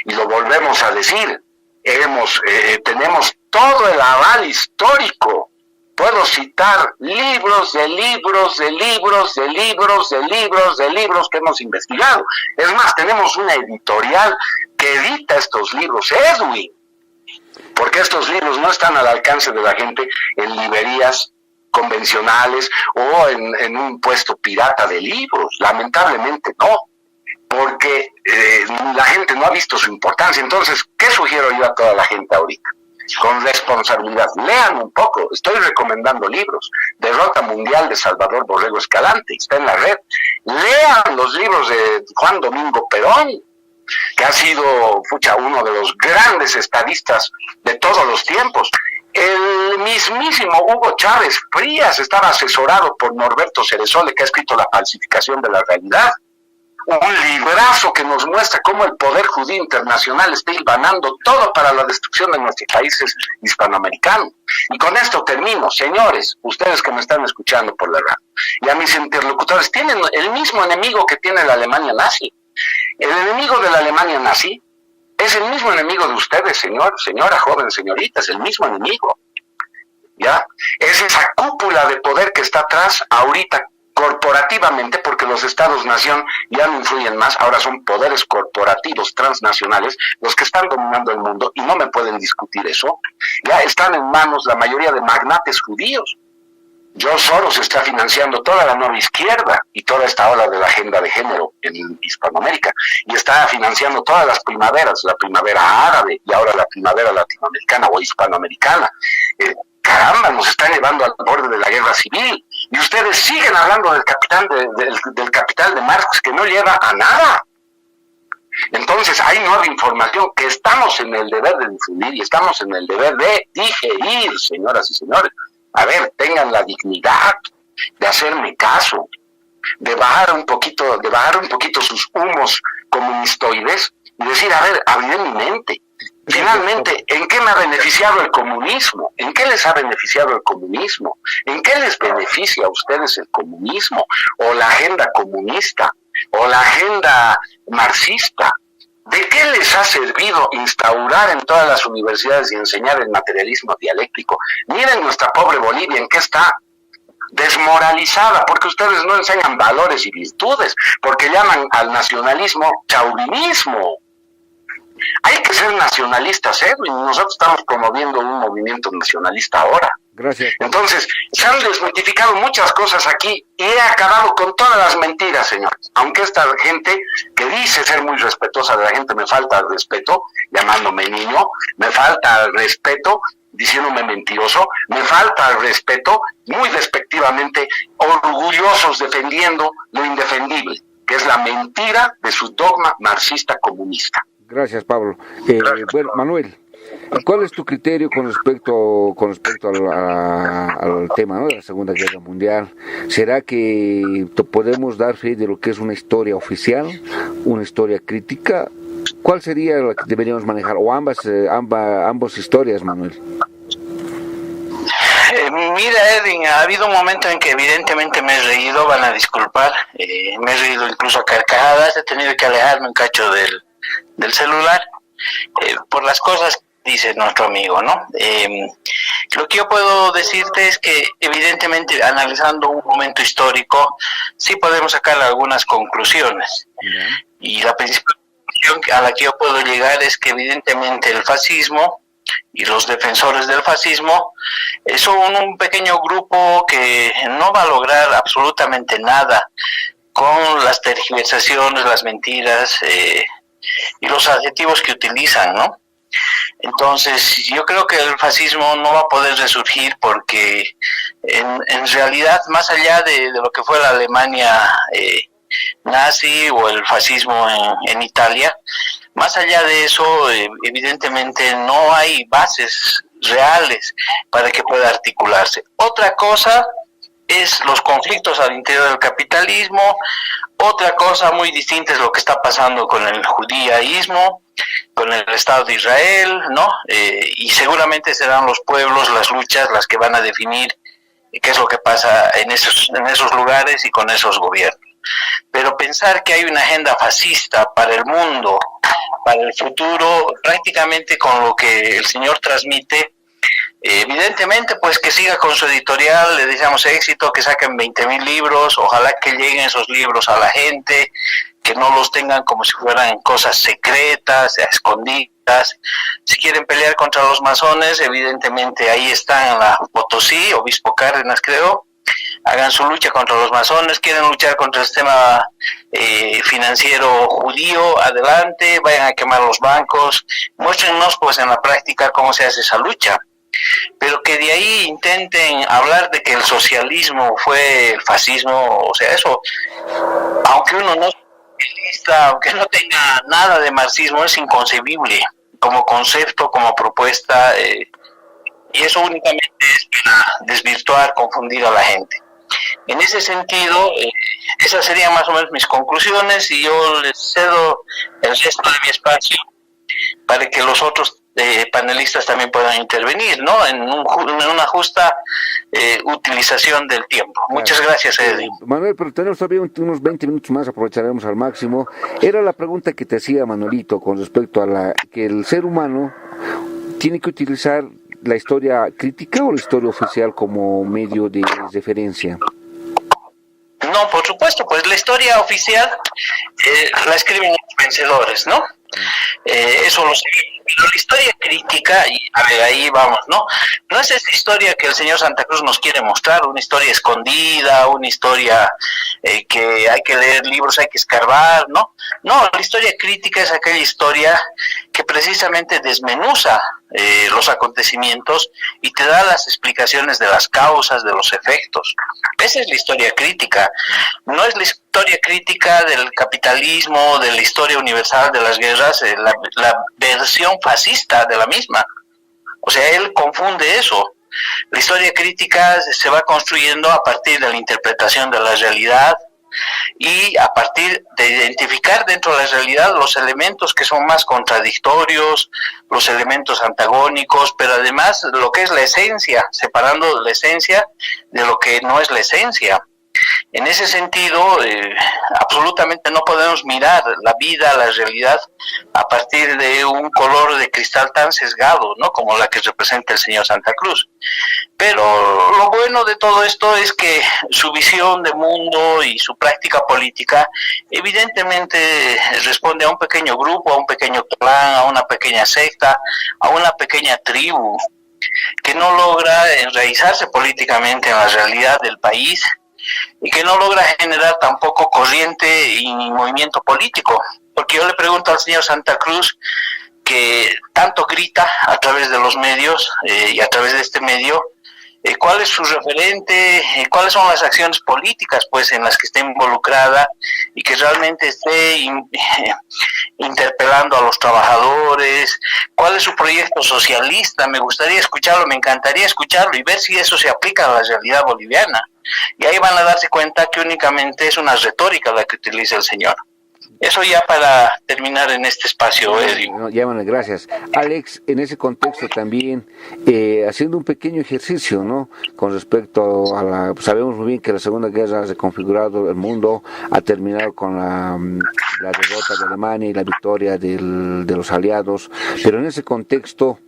y lo volvemos a decir. Tenemos todo el aval histórico. Puedo citar libros de libros de libros de libros de libros de libros que hemos investigado. Es más, tenemos una editorial que edita estos libros, Edwin, porque estos libros no están al alcance de la gente en librerías convencionales o en un puesto pirata de libros. Lamentablemente no, porque la gente no ha visto su importancia. Entonces, ¿qué sugiero yo a toda la gente ahorita? Con responsabilidad, lean un poco. Estoy recomendando libros. Derrota Mundial de Salvador Borrego Escalante, está en la red. Lean los libros de Juan Domingo Perón, que ha sido uno de los grandes estadistas de todos los tiempos. El mismísimo Hugo Chávez Frías estaba asesorado por Norberto Ceresole, que ha escrito La falsificación de la realidad. Un librazo que nos muestra cómo el poder judío internacional está hilvanando todo para la destrucción de nuestros países hispanoamericanos. Y con esto termino. Señores, ustedes que me están escuchando por la radio, y a mis interlocutores, tienen el mismo enemigo que tiene la Alemania nazi. El enemigo de la Alemania nazi es el mismo enemigo de ustedes, señora, joven, señorita, es el mismo enemigo. ¿Ya? Es esa cúpula de poder que está atrás ahorita corporativamente, porque los estados-nación ya no influyen más, ahora son poderes corporativos transnacionales los que están dominando el mundo, y no me pueden discutir eso. Ya están en manos la mayoría de magnates judíos. George Soros está financiando toda la nueva izquierda y toda esta ola de la agenda de género en Hispanoamérica, y está financiando todas las primaveras, la primavera árabe y ahora la primavera latinoamericana o hispanoamericana. Caramba, nos están llevando al borde de la guerra civil, y ustedes siguen hablando del capital de Marx, que no lleva a nada. Entonces hay nueva información que estamos en el deber de difundir y estamos en el deber de digerir, señoras y señores. A ver, tengan la dignidad de hacerme caso, de bajar un poquito sus humos comunistoides y decir, a ver, abriré mi mente. Finalmente, ¿en qué me ha beneficiado el comunismo? ¿En qué les ha beneficiado el comunismo? ¿En qué les beneficia a ustedes el comunismo? ¿O la agenda comunista? ¿O la agenda marxista? ¿De qué les ha servido instaurar en todas las universidades y enseñar el materialismo dialéctico? Miren nuestra pobre Bolivia, ¿en qué está? Desmoralizada, porque ustedes no enseñan valores y virtudes, porque llaman al nacionalismo chauvinismo. Hay que ser nacionalistas, Edwin. Nosotros estamos promoviendo un movimiento nacionalista ahora. Gracias. Entonces, se han desmitificado muchas cosas aquí y he acabado con todas las mentiras, señores. Aunque esta gente que dice ser muy respetuosa de la gente me falta el respeto, llamándome niño, me falta el respeto, diciéndome mentiroso, me falta el respeto, muy despectivamente, orgullosos defendiendo lo indefendible, que es la mentira de su dogma marxista comunista. Gracias, Pablo. Bueno, Manuel, ¿cuál es tu criterio con respecto al tema, ¿no?, de la Segunda Guerra Mundial? ¿Será que podemos dar fe de lo que es una historia oficial, una historia crítica? ¿Cuál sería la que deberíamos manejar? ¿O ambas historias, Manuel? Mira, Edwin, ha habido un momento en que evidentemente me he reído, van a disculpar, me he reído incluso a carcajadas, he tenido que alejarme un cacho del celular por las cosas que dice nuestro amigo, ¿no? Lo que yo puedo decirte es que evidentemente analizando un momento histórico sí podemos sacar algunas conclusiones. Y la principal conclusión a la que yo puedo llegar es que evidentemente el fascismo y los defensores del fascismo son un pequeño grupo que no va a lograr absolutamente nada con las tergiversaciones, las mentiras y los adjetivos que utilizan, ¿no? Entonces, yo creo que el fascismo no va a poder resurgir porque en realidad, más allá de lo que fue la Alemania nazi o el fascismo en Italia, más allá de eso, evidentemente no hay bases reales para que pueda articularse. Otra cosa es los conflictos al interior del capitalismo, otra cosa muy distinta es lo que está pasando con el judaísmo, con el Estado de Israel, ¿no? Y seguramente serán los pueblos, las luchas, las que van a definir qué es lo que pasa en esos lugares y con esos gobiernos. Pero pensar que hay una agenda fascista para el mundo, para el futuro, prácticamente con lo que el señor transmite, evidentemente pues que siga con su editorial, le deseamos éxito, que saquen 20,000 libros, ojalá que lleguen esos libros a la gente, que no los tengan como si fueran cosas secretas, escondidas. Si quieren pelear contra los masones, evidentemente ahí están en la Potosí, Obispo Cárdenas creo, hagan su lucha contra los masones. Quieren luchar contra el sistema financiero judío, adelante, vayan a quemar los bancos, muéstrennos pues en la práctica cómo se hace esa lucha. Pero que de ahí intenten hablar de que el socialismo fue el fascismo, o sea, eso, aunque uno no sea, aunque no tenga nada de marxismo, es inconcebible como concepto, como propuesta, y eso únicamente es para desvirtuar, confundir a la gente. En ese sentido, esas serían más o menos mis conclusiones y yo les cedo el resto de mi espacio para que los otros panelistas también puedan intervenir, ¿no? En una justa utilización del tiempo. Muchas gracias, Edwin. Manuel, pero tenemos todavía unos 20 minutos más, aprovecharemos al máximo. Era la pregunta que te hacía Manuelito con respecto a que el ser humano tiene que utilizar la historia crítica o la historia oficial como medio de referencia. No, por supuesto, pues la historia oficial la escriben los vencedores, ¿no? Eso lo sé. Pero la historia crítica, y a ver, ahí vamos, ¿no? No es esa historia que el señor Santa Cruz nos quiere mostrar, una historia escondida, una historia que hay que leer libros, hay que escarbar, ¿no? No, la historia crítica es aquella historia que precisamente desmenuza los acontecimientos y te da las explicaciones de las causas, de los efectos. Esa es la historia crítica. No es la historia crítica del capitalismo, de la historia universal de las guerras, la versión fascista de la misma. O sea, él confunde eso. La historia crítica se va construyendo a partir de la interpretación de la realidad, y a partir de identificar dentro de la realidad los elementos que son más contradictorios, los elementos antagónicos, pero además lo que es la esencia, separando la esencia de lo que no es la esencia. En ese sentido, absolutamente no podemos mirar la vida, la realidad, a partir de un color de cristal tan sesgado, ¿no?, como la que representa el señor Santa Cruz. Pero lo bueno de todo esto es que su visión de mundo y su práctica política evidentemente responde a un pequeño grupo, a un pequeño clan, a una pequeña secta, a una pequeña tribu, que no logra enraizarse políticamente en la realidad del país, y que no logra generar tampoco corriente y movimiento político. Porque yo le pregunto al señor Santa Cruz, que tanto grita a través de los medios y a través de este medio, cuál es su referente, cuáles son las acciones políticas pues en las que esté involucrada y que realmente esté interpelando a los trabajadores, cuál es su proyecto socialista. Me gustaría escucharlo, me encantaría escucharlo y ver si eso se aplica a la realidad boliviana. Y ahí van a darse cuenta que únicamente es una retórica la que utiliza el señor. Eso ya para terminar en este espacio, Edwin. No, llámale, gracias. Alex, en ese contexto también, haciendo un pequeño ejercicio, ¿no?, con respecto a sabemos muy bien que la Segunda Guerra ha reconfigurado el mundo, ha terminado con la derrota de Alemania y la victoria de los aliados, pero en ese contexto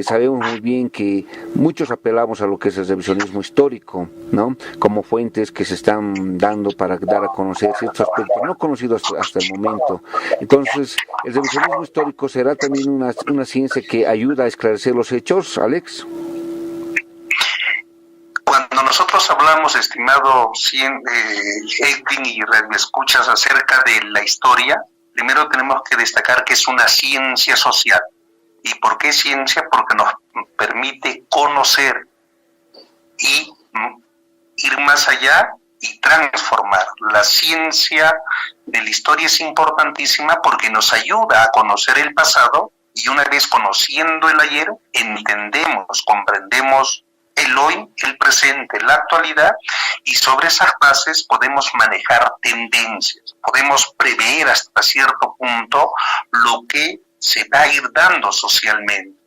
sabemos muy bien que muchos apelamos a lo que es el revisionismo histórico, ¿no?, como fuentes que se están dando para dar a conocer ciertos aspectos no conocidos hasta el momento. Entonces, ¿el revisionismo histórico será también una ciencia que ayuda a esclarecer los hechos, Alex? Cuando nosotros hablamos, estimado Edwin y radioescuchas, acerca de la historia, primero tenemos que destacar que es una ciencia social. ¿Y por qué ciencia? Porque nos permite conocer y ir más allá y transformar. La ciencia de la historia es importantísima porque nos ayuda a conocer el pasado y una vez conociendo el ayer, entendemos, comprendemos el hoy, el presente, la actualidad, y sobre esas bases podemos manejar tendencias, podemos prever hasta cierto punto lo que se va a ir dando socialmente.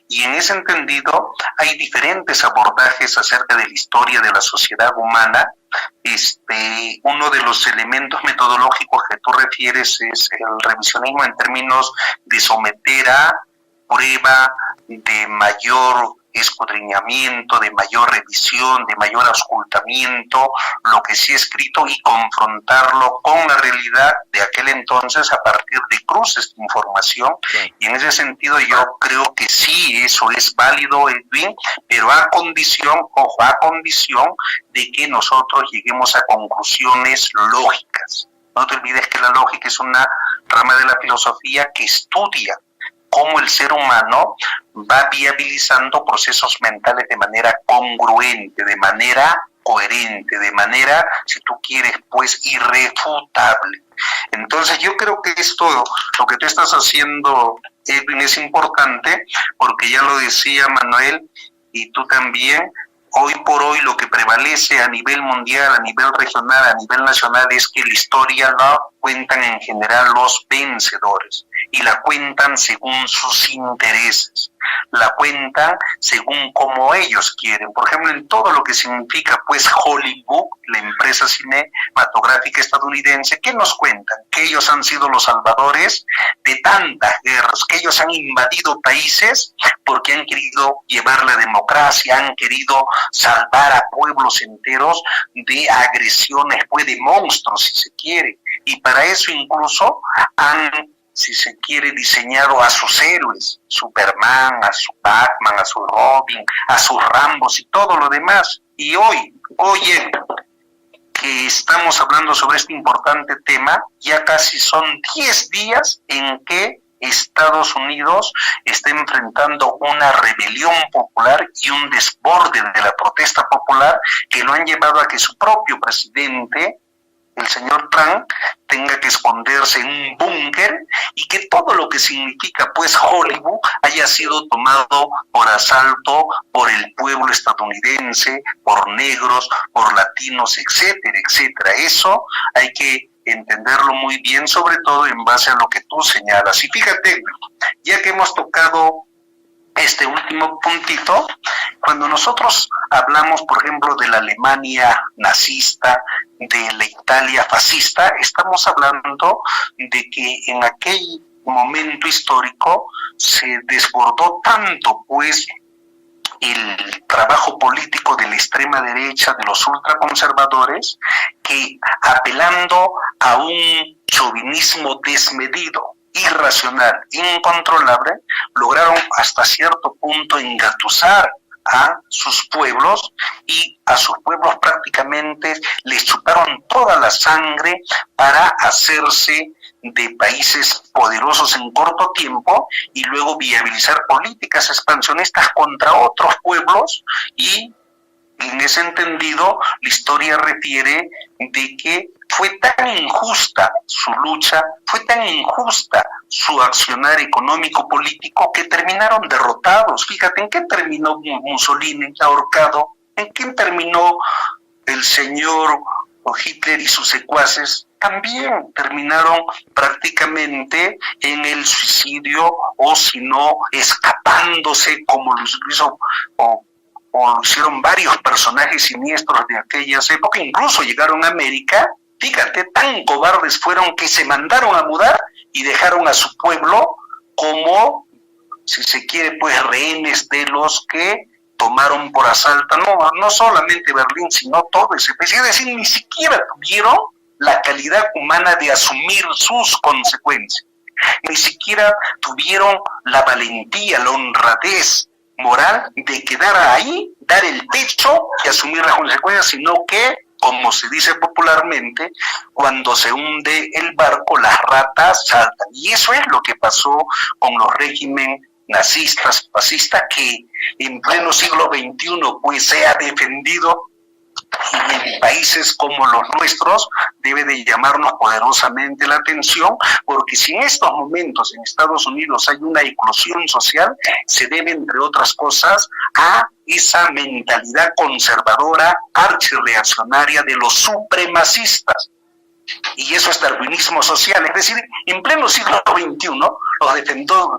Y en ese entendido hay diferentes abordajes acerca de la historia de la sociedad humana. Uno de los elementos metodológicos que tú refieres es el revisionismo en términos de someter a prueba, de mayor escudriñamiento, de mayor revisión, de mayor auscultamiento, lo que sí ha escrito y confrontarlo con la realidad de aquel entonces a partir de cruces de información. Sí. Y en ese sentido yo creo que sí, eso es válido, Edwin, pero a condición de que nosotros lleguemos a conclusiones lógicas. No te olvides que la lógica es una rama de la filosofía que estudia cómo el ser humano va viabilizando procesos mentales de manera congruente, de manera coherente, de manera, si tú quieres, pues irrefutable. Entonces yo creo que esto, lo que tú estás haciendo, Edwin, es importante, porque ya lo decía Manuel, y tú también, hoy por hoy lo que prevalece a nivel mundial, a nivel regional, a nivel nacional, es que la historia la cuentan en general los vencedores, y la cuentan según sus intereses, la cuentan según como ellos quieren. Por ejemplo, en todo lo que significa pues Hollywood, la empresa cinematográfica estadounidense, ¿qué nos cuentan? Que ellos han sido los salvadores de tantas guerras, que ellos han invadido países porque han querido llevar la democracia, han querido salvar a pueblos enteros de agresiones, pues de monstruos, si se quiere, y para eso incluso han, si se quiere, diseñado a sus héroes, Superman, a su Batman, a su Robin, a sus Rambos y todo lo demás. Y hoy que estamos hablando sobre este importante tema, ya casi son 10 días en que Estados Unidos está enfrentando una rebelión popular y un desborde de la protesta popular que lo han llevado a que su propio presidente el señor Trump tenga que esconderse en un búnker y que todo lo que significa pues Hollywood haya sido tomado por asalto por el pueblo estadounidense, por negros, por latinos, etcétera, etcétera. Eso hay que entenderlo muy bien, sobre todo en base a lo que tú señalas. Y fíjate, ya que hemos tocado este último puntito, cuando nosotros hablamos, por ejemplo, de la Alemania nazista, de la Italia fascista, estamos hablando de que en aquel momento histórico se desbordó tanto, pues, el trabajo político de la extrema derecha, de los ultraconservadores, que apelando a un chauvinismo desmedido, irracional, incontrolable, lograron hasta cierto punto engatusar a sus pueblos, y a sus pueblos prácticamente les chuparon toda la sangre para hacerse de países poderosos en corto tiempo y luego viabilizar políticas expansionistas contra otros pueblos. Y en ese entendido, la historia refiere de que fue tan injusta su lucha, fue tan injusta su accionar económico-político, que terminaron derrotados. Fíjate, ¿en qué terminó Mussolini ahorcado? ¿En qué terminó el señor Hitler y sus secuaces? También terminaron prácticamente en el suicidio, o si no, escapándose, como lo hizo o lo hicieron varios personajes siniestros de aquellas épocas. Incluso llegaron a América. Fíjate, tan cobardes fueron que se mandaron a mudar y dejaron a su pueblo como, si se quiere, pues rehenes de los que tomaron por asalto, no solamente Berlín, sino todo ese país. Es decir, ni siquiera tuvieron la calidad humana de asumir sus consecuencias, ni siquiera tuvieron la valentía, la honradez moral de quedar ahí, dar el pecho y asumir las consecuencias, sino que, como se dice popularmente, cuando se hunde el barco, las ratas saltan. Y eso es lo que pasó con los regímenes nazistas, fascistas, que en pleno siglo XXI pues se ha defendido, y en países como los nuestros debe de llamarnos poderosamente la atención, porque si en estos momentos en Estados Unidos hay una eclosión social, se debe, entre otras cosas, a esa mentalidad conservadora, archirreaccionaria de los supremacistas. Y eso es darwinismo social. Es decir, en pleno siglo XXI, los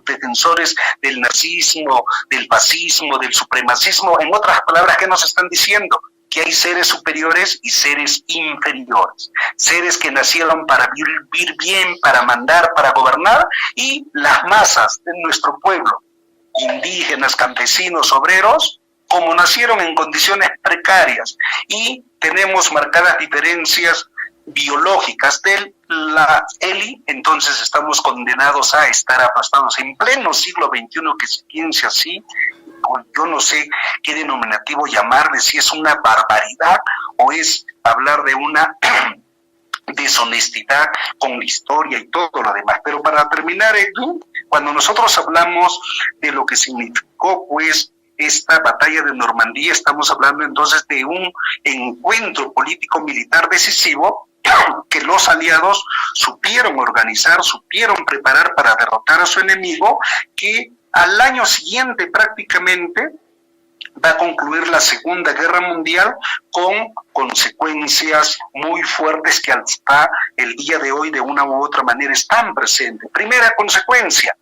defensores del nazismo, del fascismo, del supremacismo, en otras palabras, ¿qué nos están diciendo? Que hay seres superiores y seres inferiores, seres que nacieron para vivir bien, para mandar, para gobernar, y las masas de nuestro pueblo, indígenas, campesinos, obreros, como nacieron en condiciones precarias, y tenemos marcadas diferencias biológicas de la ELI, entonces estamos condenados a estar aplastados en pleno siglo XXI, que se piense así. Yo no sé qué denominativo llamarle, si es una barbaridad o es hablar de una deshonestidad con la historia y todo lo demás. Pero para terminar, cuando nosotros hablamos de lo que significó pues esta batalla de Normandía, estamos hablando entonces de un encuentro político-militar decisivo que los aliados supieron organizar, supieron preparar para derrotar a su enemigo, que al año siguiente prácticamente va a concluir la Segunda Guerra Mundial con consecuencias muy fuertes que hasta el día de hoy de una u otra manera están presentes. Primera consecuencia,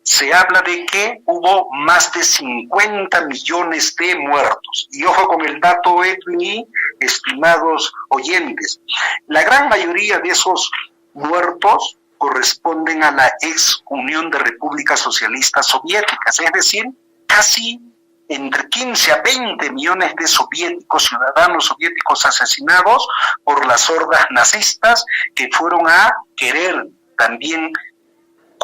se habla de que hubo más de 50 millones de muertos. Y ojo con el dato, Edwin y estimados oyentes, la gran mayoría de esos muertos corresponden a la ex Unión de Repúblicas Socialistas Soviéticas, es decir, casi entre 15 a 20 millones de soviéticos, ciudadanos soviéticos asesinados por las hordas nazistas que fueron a querer también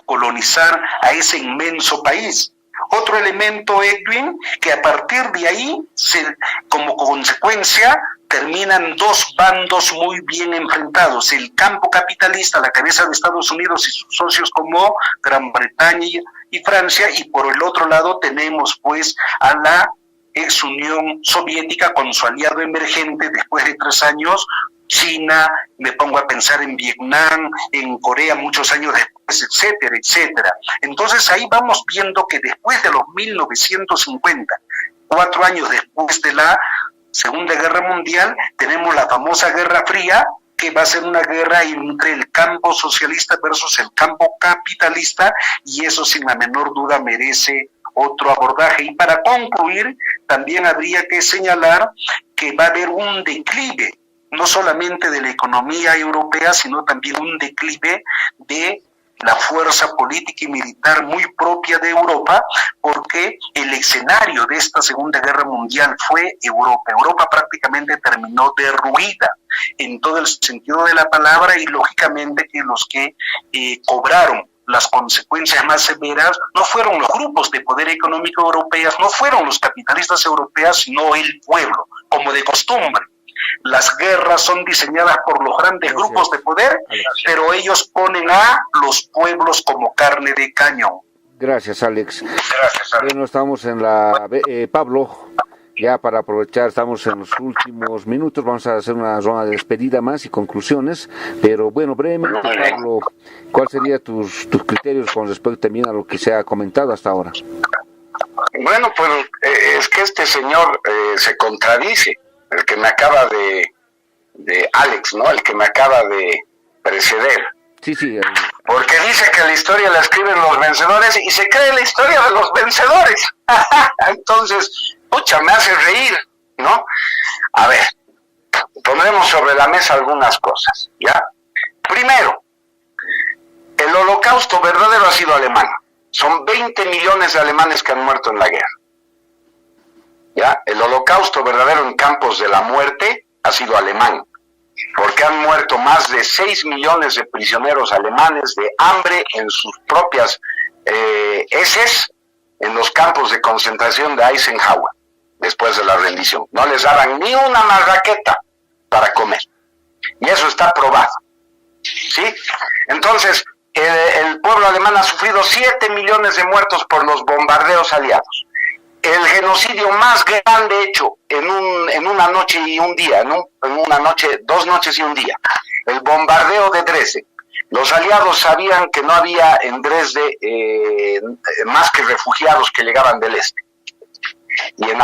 colonizar a ese inmenso país. Otro elemento, Edwin, que a partir de ahí, como consecuencia, terminan dos bandos muy bien enfrentados. El campo capitalista, la cabeza de Estados Unidos y sus socios como Gran Bretaña y Francia, y por el otro lado tenemos pues a la ex Unión Soviética con su aliado emergente después de 3 años, China, me pongo a pensar en Vietnam, en Corea muchos años después, etcétera, etcétera. Entonces ahí vamos viendo que después de los 1950, 4 años después de la Segunda Guerra Mundial, tenemos la famosa Guerra Fría, que va a ser una guerra entre el campo socialista versus el campo capitalista, y eso sin la menor duda merece otro abordaje. Y para concluir, también habría que señalar que va a haber un declive, no solamente de la economía europea, sino también un declive de la fuerza política y militar muy propia de Europa, porque el escenario de esta Segunda Guerra Mundial fue Europa. Europa prácticamente terminó derruida en todo el sentido de la palabra, y lógicamente que los que cobraron las consecuencias más severas no fueron los grupos de poder económico europeos, no fueron los capitalistas europeos, sino el pueblo, como de costumbre. Las guerras son diseñadas por los grandes grupos de poder, pero ellos ponen a los pueblos como carne de cañón. Gracias, Alex. Bueno, estamos en la... Pablo, ya para aprovechar, estamos en los últimos minutos, vamos a hacer una ronda de despedida más y conclusiones, pero bueno, brevemente, Pablo, ¿cuáles serían tus criterios con respecto también a lo que se ha comentado hasta ahora? Bueno, pues es que este señor se contradice, el que me acaba de Alex, ¿no? El que me acaba de preceder. Sí. Porque dice que la historia la escriben los vencedores y se cree la historia de los vencedores. Entonces, pucha, me hace reír, ¿no? A ver, pondremos sobre la mesa algunas cosas, ¿ya? Primero, el holocausto verdadero ha sido alemán. Son 20 millones de alemanes que han muerto en la guerra. ¿Ya? El holocausto verdadero en campos de la muerte ha sido alemán, porque han muerto más de 6 millones de prisioneros alemanes de hambre en sus propias heces en los campos de concentración de Eisenhower, después de la rendición. No les daban ni una marraqueta para comer, y eso está probado, ¿sí? Entonces, el pueblo alemán ha sufrido 7 millones de muertos por los bombardeos aliados. El genocidio más grande hecho en una noche y un día, en una noche, 2 noches y un día, el bombardeo de Dresde. Los aliados sabían que no había en Dresde más que refugiados que llegaban del este. Y en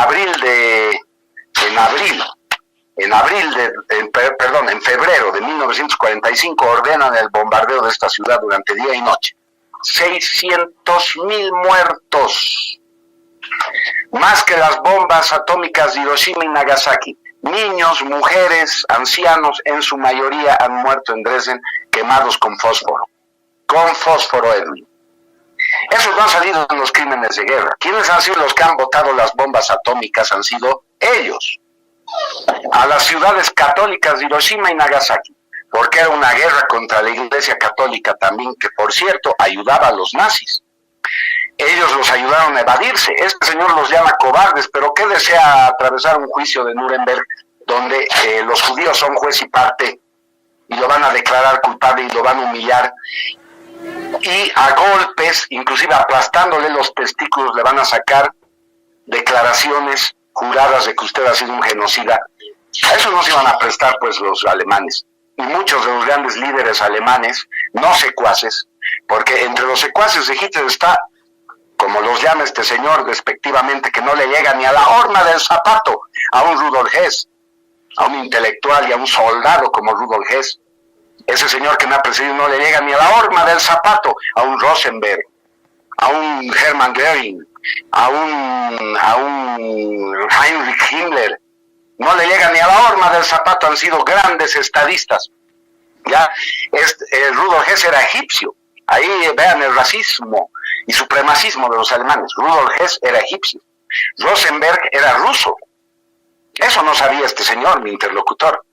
febrero de 1945 ordenan el bombardeo de esta ciudad durante día y noche. 600,000 muertos. Más que las bombas atómicas de Hiroshima y Nagasaki. Niños, mujeres, ancianos, en su mayoría han muerto en Dresden quemados con fósforo. Con fósforo, Edwin. Esos no han salido en los crímenes de guerra. ¿Quiénes han sido los que han botado las bombas atómicas? Han sido ellos. A las ciudades católicas de Hiroshima y Nagasaki. Porque era una guerra contra la Iglesia Católica también, que por cierto ayudaba a los nazis. Ellos los ayudaron a evadirse. Este señor los llama cobardes, pero ¿qué desea atravesar un juicio de Nuremberg donde los judíos son juez y parte y lo van a declarar culpable y lo van a humillar? Y a golpes, inclusive aplastándole los testículos, le van a sacar declaraciones juradas de que usted ha sido un genocida. A eso no se iban a prestar pues los alemanes. Y muchos de los grandes líderes alemanes, no secuaces, porque entre los secuaces de Hitler está, como los llama este señor despectivamente, que no le llega ni a la horma del zapato a un Rudolf Hess, a un intelectual y a un soldado como Rudolf Hess. Ese señor que me ha precedido no le llega ni a la horma del zapato a un Rosenberg, a un Hermann Göring, a un Heinrich Himmler. No le llega ni a la horma del zapato, han sido grandes estadistas. ¿Ya? Rudolf Hess era egipcio. Ahí vean el racismo y supremacismo de los alemanes. Rudolf Hess era egipcio. Rosenberg era ruso. Eso no sabía este señor, mi interlocutor,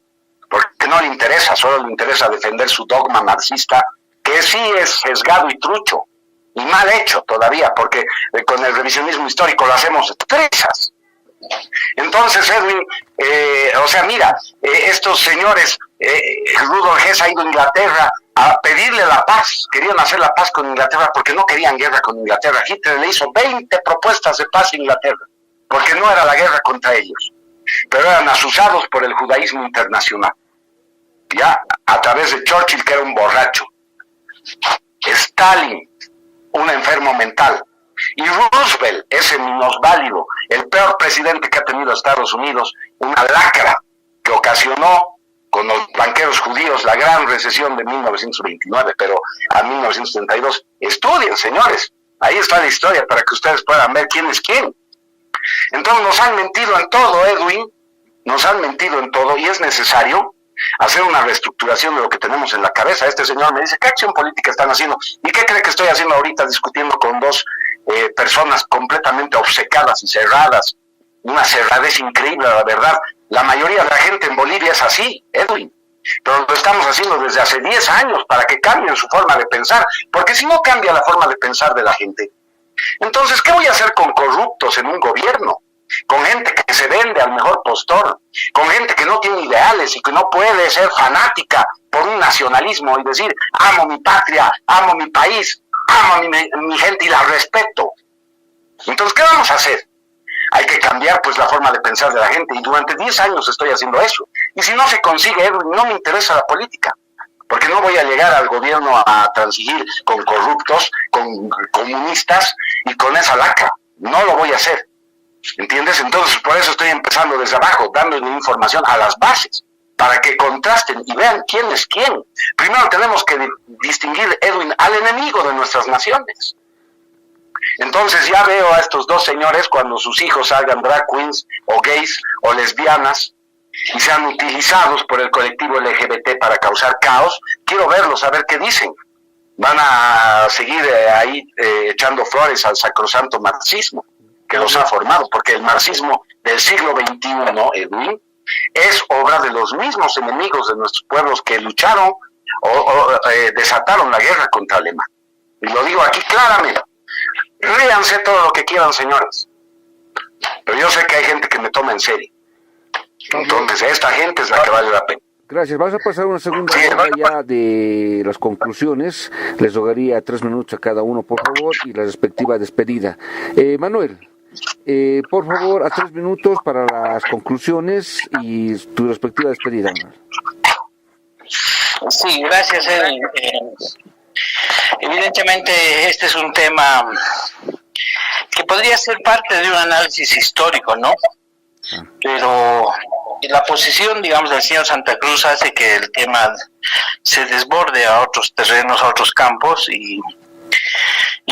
porque no le interesa, solo le interesa defender su dogma marxista, que sí es sesgado y trucho, y mal hecho todavía, porque con el revisionismo histórico lo hacemos trizas. Entonces, Edwin, estos señores, Rudolf Hess ha ido a Inglaterra a pedirle la paz, querían hacer la paz con Inglaterra porque no querían guerra con Inglaterra. Hitler le hizo 20 propuestas de paz a Inglaterra, porque no era la guerra contra ellos, pero eran asusados por el judaísmo internacional. ya, a través de Churchill, que era un borracho, Stalin, un enfermo mental, y Roosevelt, ese minusválido, el peor presidente que ha tenido Estados Unidos, una lacra que ocasionó con los banqueros judíos la gran recesión de 1929, pero a 1932. Estudien, señores, ahí está la historia para que ustedes puedan ver quién es quién. Entonces nos han mentido en todo, Edwin, nos han mentido en todo, y es necesario hacer una reestructuración de lo que tenemos en la cabeza. Este señor me dice, ¿qué acción política están haciendo? ¿Y qué cree que estoy haciendo ahorita discutiendo con dos personas completamente obcecadas y cerradas? Una cerradez increíble, la verdad. La mayoría de la gente en Bolivia es así, Edwin. Pero lo estamos haciendo desde hace 10 años para que cambien su forma de pensar, porque si no cambia la forma de pensar de la gente, entonces, ¿qué voy a hacer con corruptos en un gobierno? Con gente que se vende al mejor postor, con gente que no tiene ideales y que no puede ser fanática por un nacionalismo y decir, amo mi patria, amo mi país, amo a mi gente y la respeto. Entonces, ¿qué vamos a hacer? Hay que cambiar pues la forma de pensar de la gente, y durante 10 años estoy haciendo eso. Y si no se consigue, Edwin, no me interesa la política, porque no voy a llegar al gobierno a transigir con corruptos, con comunistas y con esa lacra. No lo voy a hacer. ¿Entiendes? Entonces, por eso estoy empezando desde abajo, dando información a las bases, para que contrasten y vean quién es quién. Primero tenemos que distinguir, Edwin, al enemigo de nuestras naciones. Entonces ya veo a estos dos señores cuando sus hijos salgan drag queens o gays o lesbianas y sean utilizados por el colectivo LGBT para causar caos. Quero verlos, a ver qué dicen. Van a seguir ahí echando flores al sacrosanto marxismo que los ha formado, porque el marxismo del siglo XXI, Edwin, es obra de los mismos enemigos de nuestros pueblos que lucharon o desataron la guerra contra Alemania. Y lo digo aquí claramente. Ríanse todo lo que quieran, señores, pero yo sé que hay gente que me toma en serio. Entonces esta gente es la que vale la pena. Gracias. Vamos a pasar a una segunda ronda ya de las conclusiones. Les rogaría 3 minutos a cada uno, por favor, y la respectiva despedida. Manuel, por favor, a 3 minutos para las conclusiones y tu respectiva despedida. Sí, gracias, Edwin. Evidentemente este es un tema que podría ser parte de un análisis histórico, ¿no? Pero la posición, digamos, del señor Santa Cruz hace que el tema se desborde a otros terrenos, a otros campos, y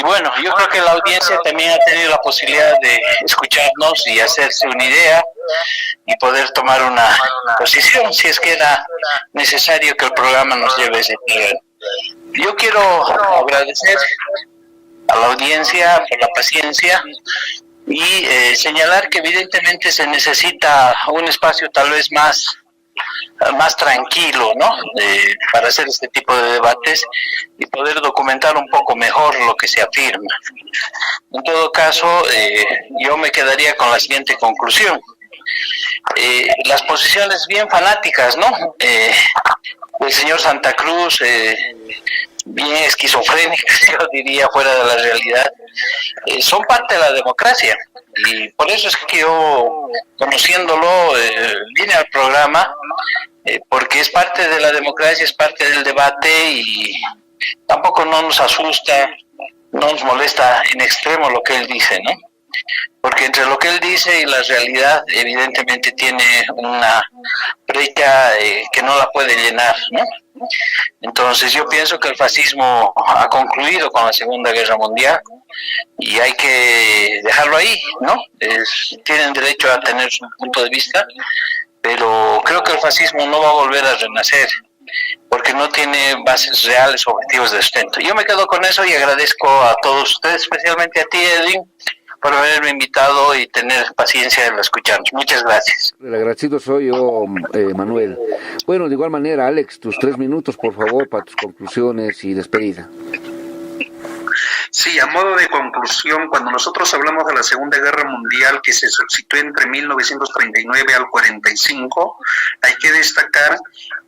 bueno, yo creo que la audiencia también ha tenido la posibilidad de escucharnos y hacerse una idea y poder tomar una posición si es que era necesario que el programa nos lleve a ese terreno. Yo quiero agradecer a la audiencia por la paciencia y señalar que evidentemente se necesita un espacio tal vez más tranquilo, ¿no? Para hacer este tipo de debates y poder documentar un poco mejor lo que se afirma. En todo caso, yo me quedaría con la siguiente conclusión. Las posiciones bien fanáticas, ¿no? El señor Santa Cruz, bien esquizofrénicas, yo diría, fuera de la realidad, son parte de la democracia, y por eso es que yo, conociéndolo, vine al programa, porque es parte de la democracia, es parte del debate, y tampoco no nos asusta, no nos molesta en extremo lo que él dice, ¿no? Porque entre lo que él dice y la realidad evidentemente tiene una brecha que no la puede llenar, ¿no? Entonces yo pienso que el fascismo ha concluido con la Segunda Guerra Mundial y hay que dejarlo ahí, ¿no? Tienen derecho a tener su punto de vista, pero creo que el fascismo no va a volver a renacer porque no tiene bases reales o objetivos de sustento. Yo me quedo con eso y agradezco a todos ustedes, especialmente a ti, Edwin, por haberme invitado y tener paciencia en escucharnos. Muchas gracias. El agradecido soy yo, Manuel. Bueno, de igual manera, Alex, tus 3 minutos, por favor, para tus conclusiones y despedida. Sí, a modo de conclusión, cuando nosotros hablamos de la Segunda Guerra Mundial que se suscitó entre 1939 al 45, hay que destacar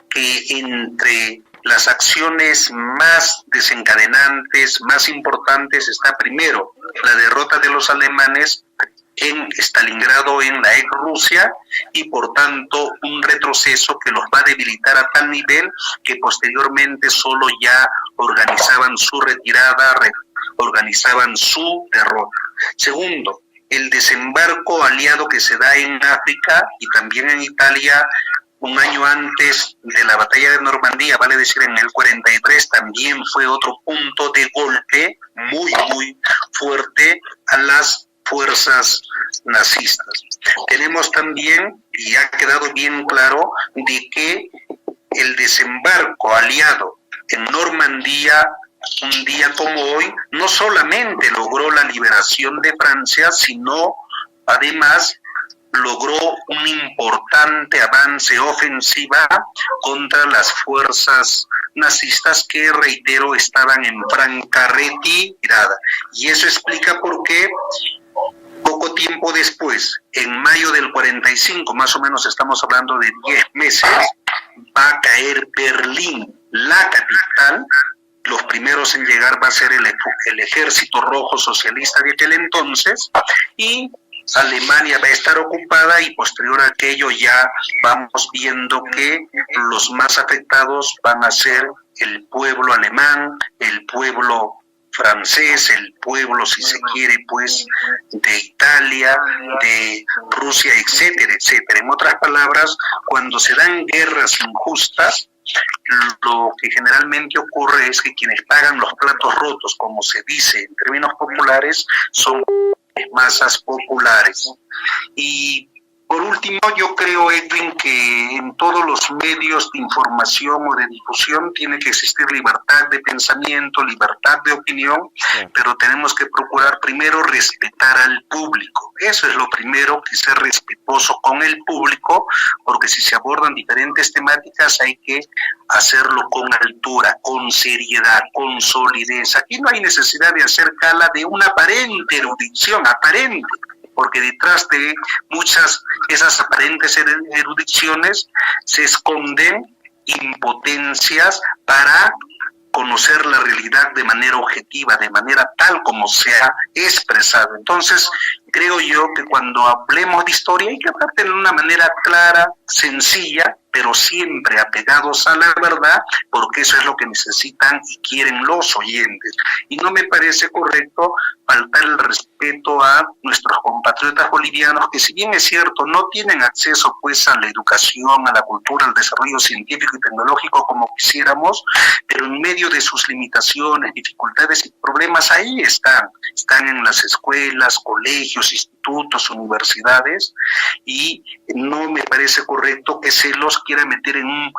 que entre las acciones más desencadenantes, más importantes, está primero la derrota de los alemanes en Stalingrado, en la ex Rusia, y por tanto un retroceso que los va a debilitar a tal nivel que posteriormente solo ya organizaban su retirada, organizaban su derrota. Segundo, el desembarco aliado que se da en África y también en Italia un año antes de la batalla de Normandía, vale decir en el 43, también fue otro punto de golpe muy fuerte a las fuerzas nazistas. Tenemos también, y ha quedado bien claro, de que el desembarco aliado en Normandía, un día como hoy, no solamente logró la liberación de Francia, sino además logró un importante avance ofensiva contra las fuerzas nazistas que, reitero, estaban en franca retirada. Y eso explica por qué poco tiempo después, en mayo del 45, más o menos estamos hablando de 10 meses, va a caer Berlín, la capital. Los primeros en llegar va a ser el Ejército Rojo Socialista de aquel entonces, y Alemania va a estar ocupada, y posterior a aquello ya vamos viendo que los más afectados van a ser el pueblo alemán, el pueblo francés, el pueblo, si se quiere, pues, de Italia, de Rusia, etcétera, etcétera. En otras palabras, cuando se dan guerras injustas, lo que generalmente ocurre es que quienes pagan los platos rotos, como se dice en términos populares, son masas populares. Y por último, yo creo, Edwin, que en todos los medios de información o de difusión tiene que existir libertad de pensamiento, libertad de opinión, pero tenemos que procurar primero respetar al público. Eso es lo primero, que ser respetuoso con el público, porque si se abordan diferentes temáticas hay que hacerlo con altura, con seriedad, con solidez. Aquí no hay necesidad de hacer gala de una aparente erudición, aparente, porque detrás de muchas esas aparentes erudiciones se esconden impotencias para conocer la realidad de manera objetiva, de manera tal como se ha expresado. Entonces, creo yo que cuando hablemos de historia hay que hablar de una manera clara, sencilla, pero siempre apegados a la verdad, porque eso es lo que necesitan y quieren los oyentes. Y no me parece correcto faltar el respeto a nuestros compatriotas bolivianos, que si bien es cierto, no tienen acceso pues a la educación, a la cultura, al desarrollo científico y tecnológico como quisiéramos, pero en medio de sus limitaciones, dificultades y problemas, ahí están en las escuelas, colegios, institutos, universidades, y no me parece correcto que se los quiera meter en un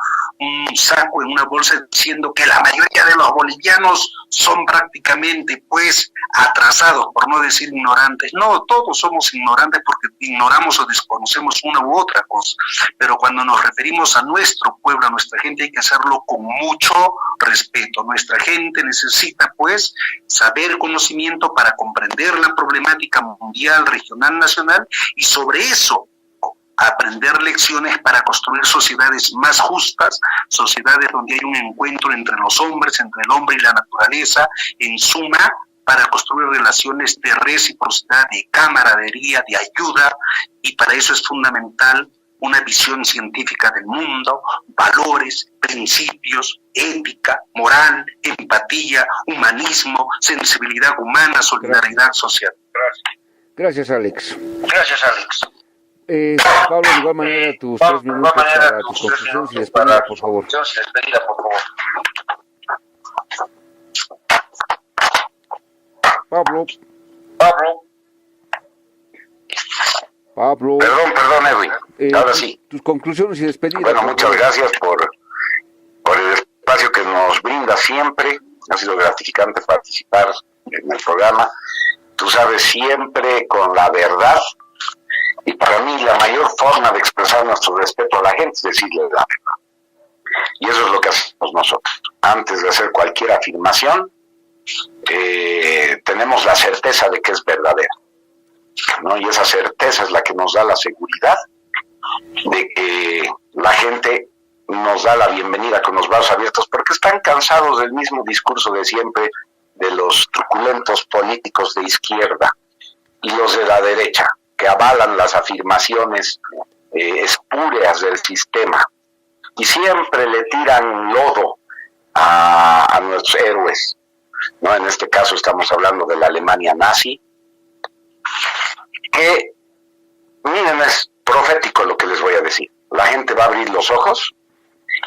saco, en una bolsa, diciendo que la mayoría de los bolivianos son prácticamente pues atrasados, por no decir ignorantes. No, todos somos ignorantes porque ignoramos o desconocemos una u otra cosa, pero cuando nos referimos a nuestro pueblo, a nuestra gente, hay que hacerlo con mucho respeto. Nuestra gente necesita pues saber conocimiento para comprender la problemática mundial, regional, nacional, y sobre eso aprender lecciones para construir sociedades más justas, sociedades donde hay un encuentro entre los hombres, entre el hombre y la naturaleza, en suma, para construir relaciones de reciprocidad, de camaradería, de ayuda, y para eso es fundamental una visión científica del mundo, valores, principios, ética, moral, empatía, humanismo, sensibilidad humana, solidaridad social. Gracias, Alex. Gracias, Alex. Pablo, de igual manera, tus 3 minutos para tus conclusiones y despedida, por favor. Pablo. Perdón, Edwin. Ahora sí. Tus conclusiones y despedida. Bueno, muchas gracias por el espacio que nos brinda siempre. Ha sido gratificante participar en el programa. Tú sabes, siempre con la verdad. Y para mí la mayor forma de expresar nuestro respeto a la gente es decirle la verdad. Y eso es lo que hacemos nosotros. Antes de hacer cualquier afirmación, tenemos la certeza de que es verdadera, ¿no? Y esa certeza es la que nos da la seguridad de que la gente nos da la bienvenida con los brazos abiertos, porque están cansados del mismo discurso de siempre de los truculentos políticos de izquierda y los de la derecha, que avalan las afirmaciones espúreas del sistema, y siempre le tiran lodo a nuestros héroes, ¿no? En este caso estamos hablando de la Alemania nazi, que, miren, es profético lo que les voy a decir. La gente va a abrir los ojos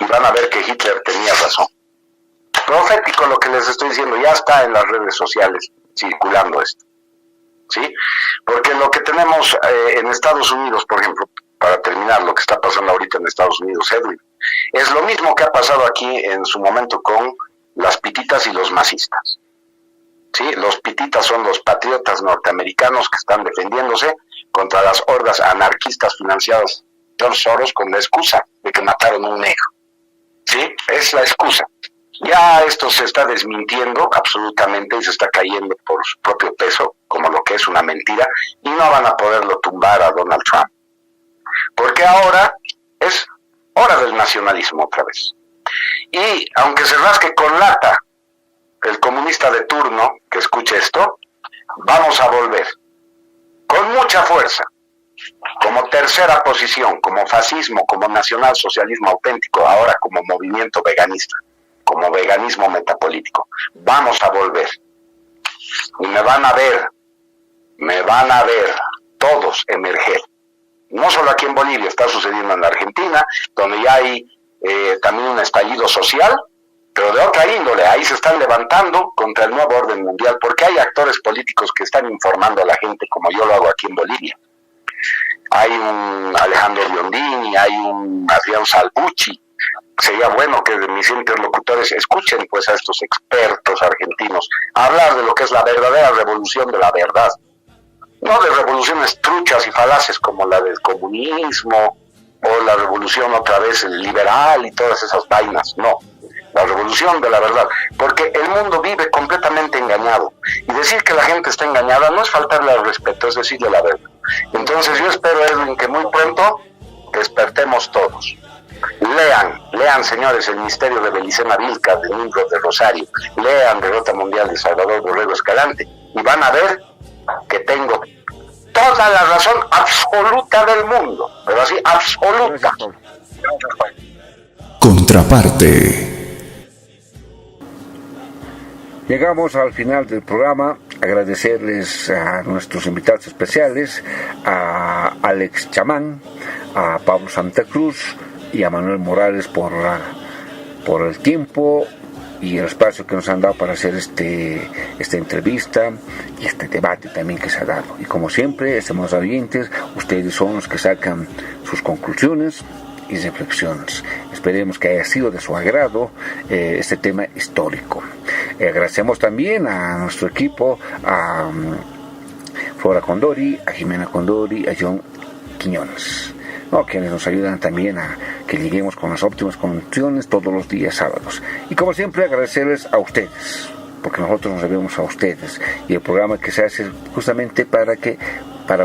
y van a ver que Hitler tenía razón. Profético lo que les estoy diciendo, ya está en las redes sociales circulando esto, ¿sí? Porque lo que tenemos en Estados Unidos, por ejemplo, para terminar, lo que está pasando ahorita en Estados Unidos, Edwin, es lo mismo que ha pasado aquí en su momento con las pititas y los masistas, ¿sí? Los pititas son los patriotas norteamericanos que están defendiéndose contra las hordas anarquistas financiadas por Soros con la excusa de que mataron a un negro, ¿sí? Es la excusa. Ya esto se está desmintiendo absolutamente y se está cayendo por su propio peso, como lo que es una mentira, y no van a poderlo tumbar a Donald Trump. Porque ahora es hora del nacionalismo otra vez. Y aunque se rasque con lata el comunista de turno que escuche esto, vamos a volver con mucha fuerza, como tercera posición, como fascismo, como nacionalsocialismo auténtico, ahora como movimiento veganista, como veganismo metapolítico. Vamos a volver. Y me van a ver todos emerger. No solo aquí en Bolivia, está sucediendo en la Argentina, donde ya hay también un estallido social, pero de otra índole. Ahí se están levantando contra el nuevo orden mundial, porque hay actores políticos que están informando a la gente, como yo lo hago aquí en Bolivia. Hay un Alejandro Biondini, hay un Adrián Salvucci. Sería bueno que mis interlocutores escuchen pues a estos expertos argentinos hablar de lo que es la verdadera revolución de la verdad, no de revoluciones truchas y falaces como la del comunismo o la revolución otra vez liberal y todas esas vainas. No, la revolución de la verdad, porque el mundo vive completamente engañado, y decir que la gente está engañada no es faltarle al respeto, es decirle la verdad. Entonces yo espero, Edwin, que muy pronto despertemos todos. Lean, señores, El misterio de Belicena Vilca, de Nimrod de Rosario, lean Derrota Mundial de Salvador Borrego Escalante, y van a ver que tengo toda la razón absoluta del mundo, pero así, absoluta. Contraparte. Llegamos al final del programa. Agradecerles a nuestros invitados especiales, a Alex Chamán, a Pablo Santa Cruz y a Manuel Morales por el tiempo y el espacio que nos han dado para hacer esta entrevista y este debate también que se ha dado. Y como siempre, estimados oyentes, ustedes son los que sacan sus conclusiones y reflexiones. Esperemos que haya sido de su agrado este tema histórico. Agradecemos también a nuestro equipo, a Flora Condori, a Jimena Condori, a John Quiñones, quienes nos ayudan también a que lleguemos con las óptimas condiciones todos los días sábados. Y como siempre, agradecerles a ustedes, porque nosotros nos debemos a ustedes, y el programa que se hace justamente para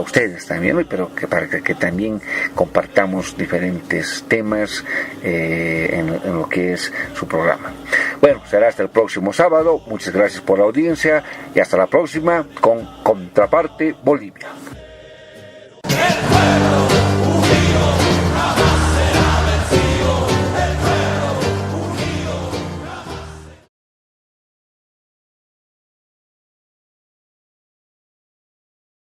ustedes también, ¿no? Pero para que también compartamos diferentes temas en lo que es su programa. Bueno, será hasta el próximo sábado. Muchas gracias por la audiencia y hasta la próxima con Contraparte Bolivia.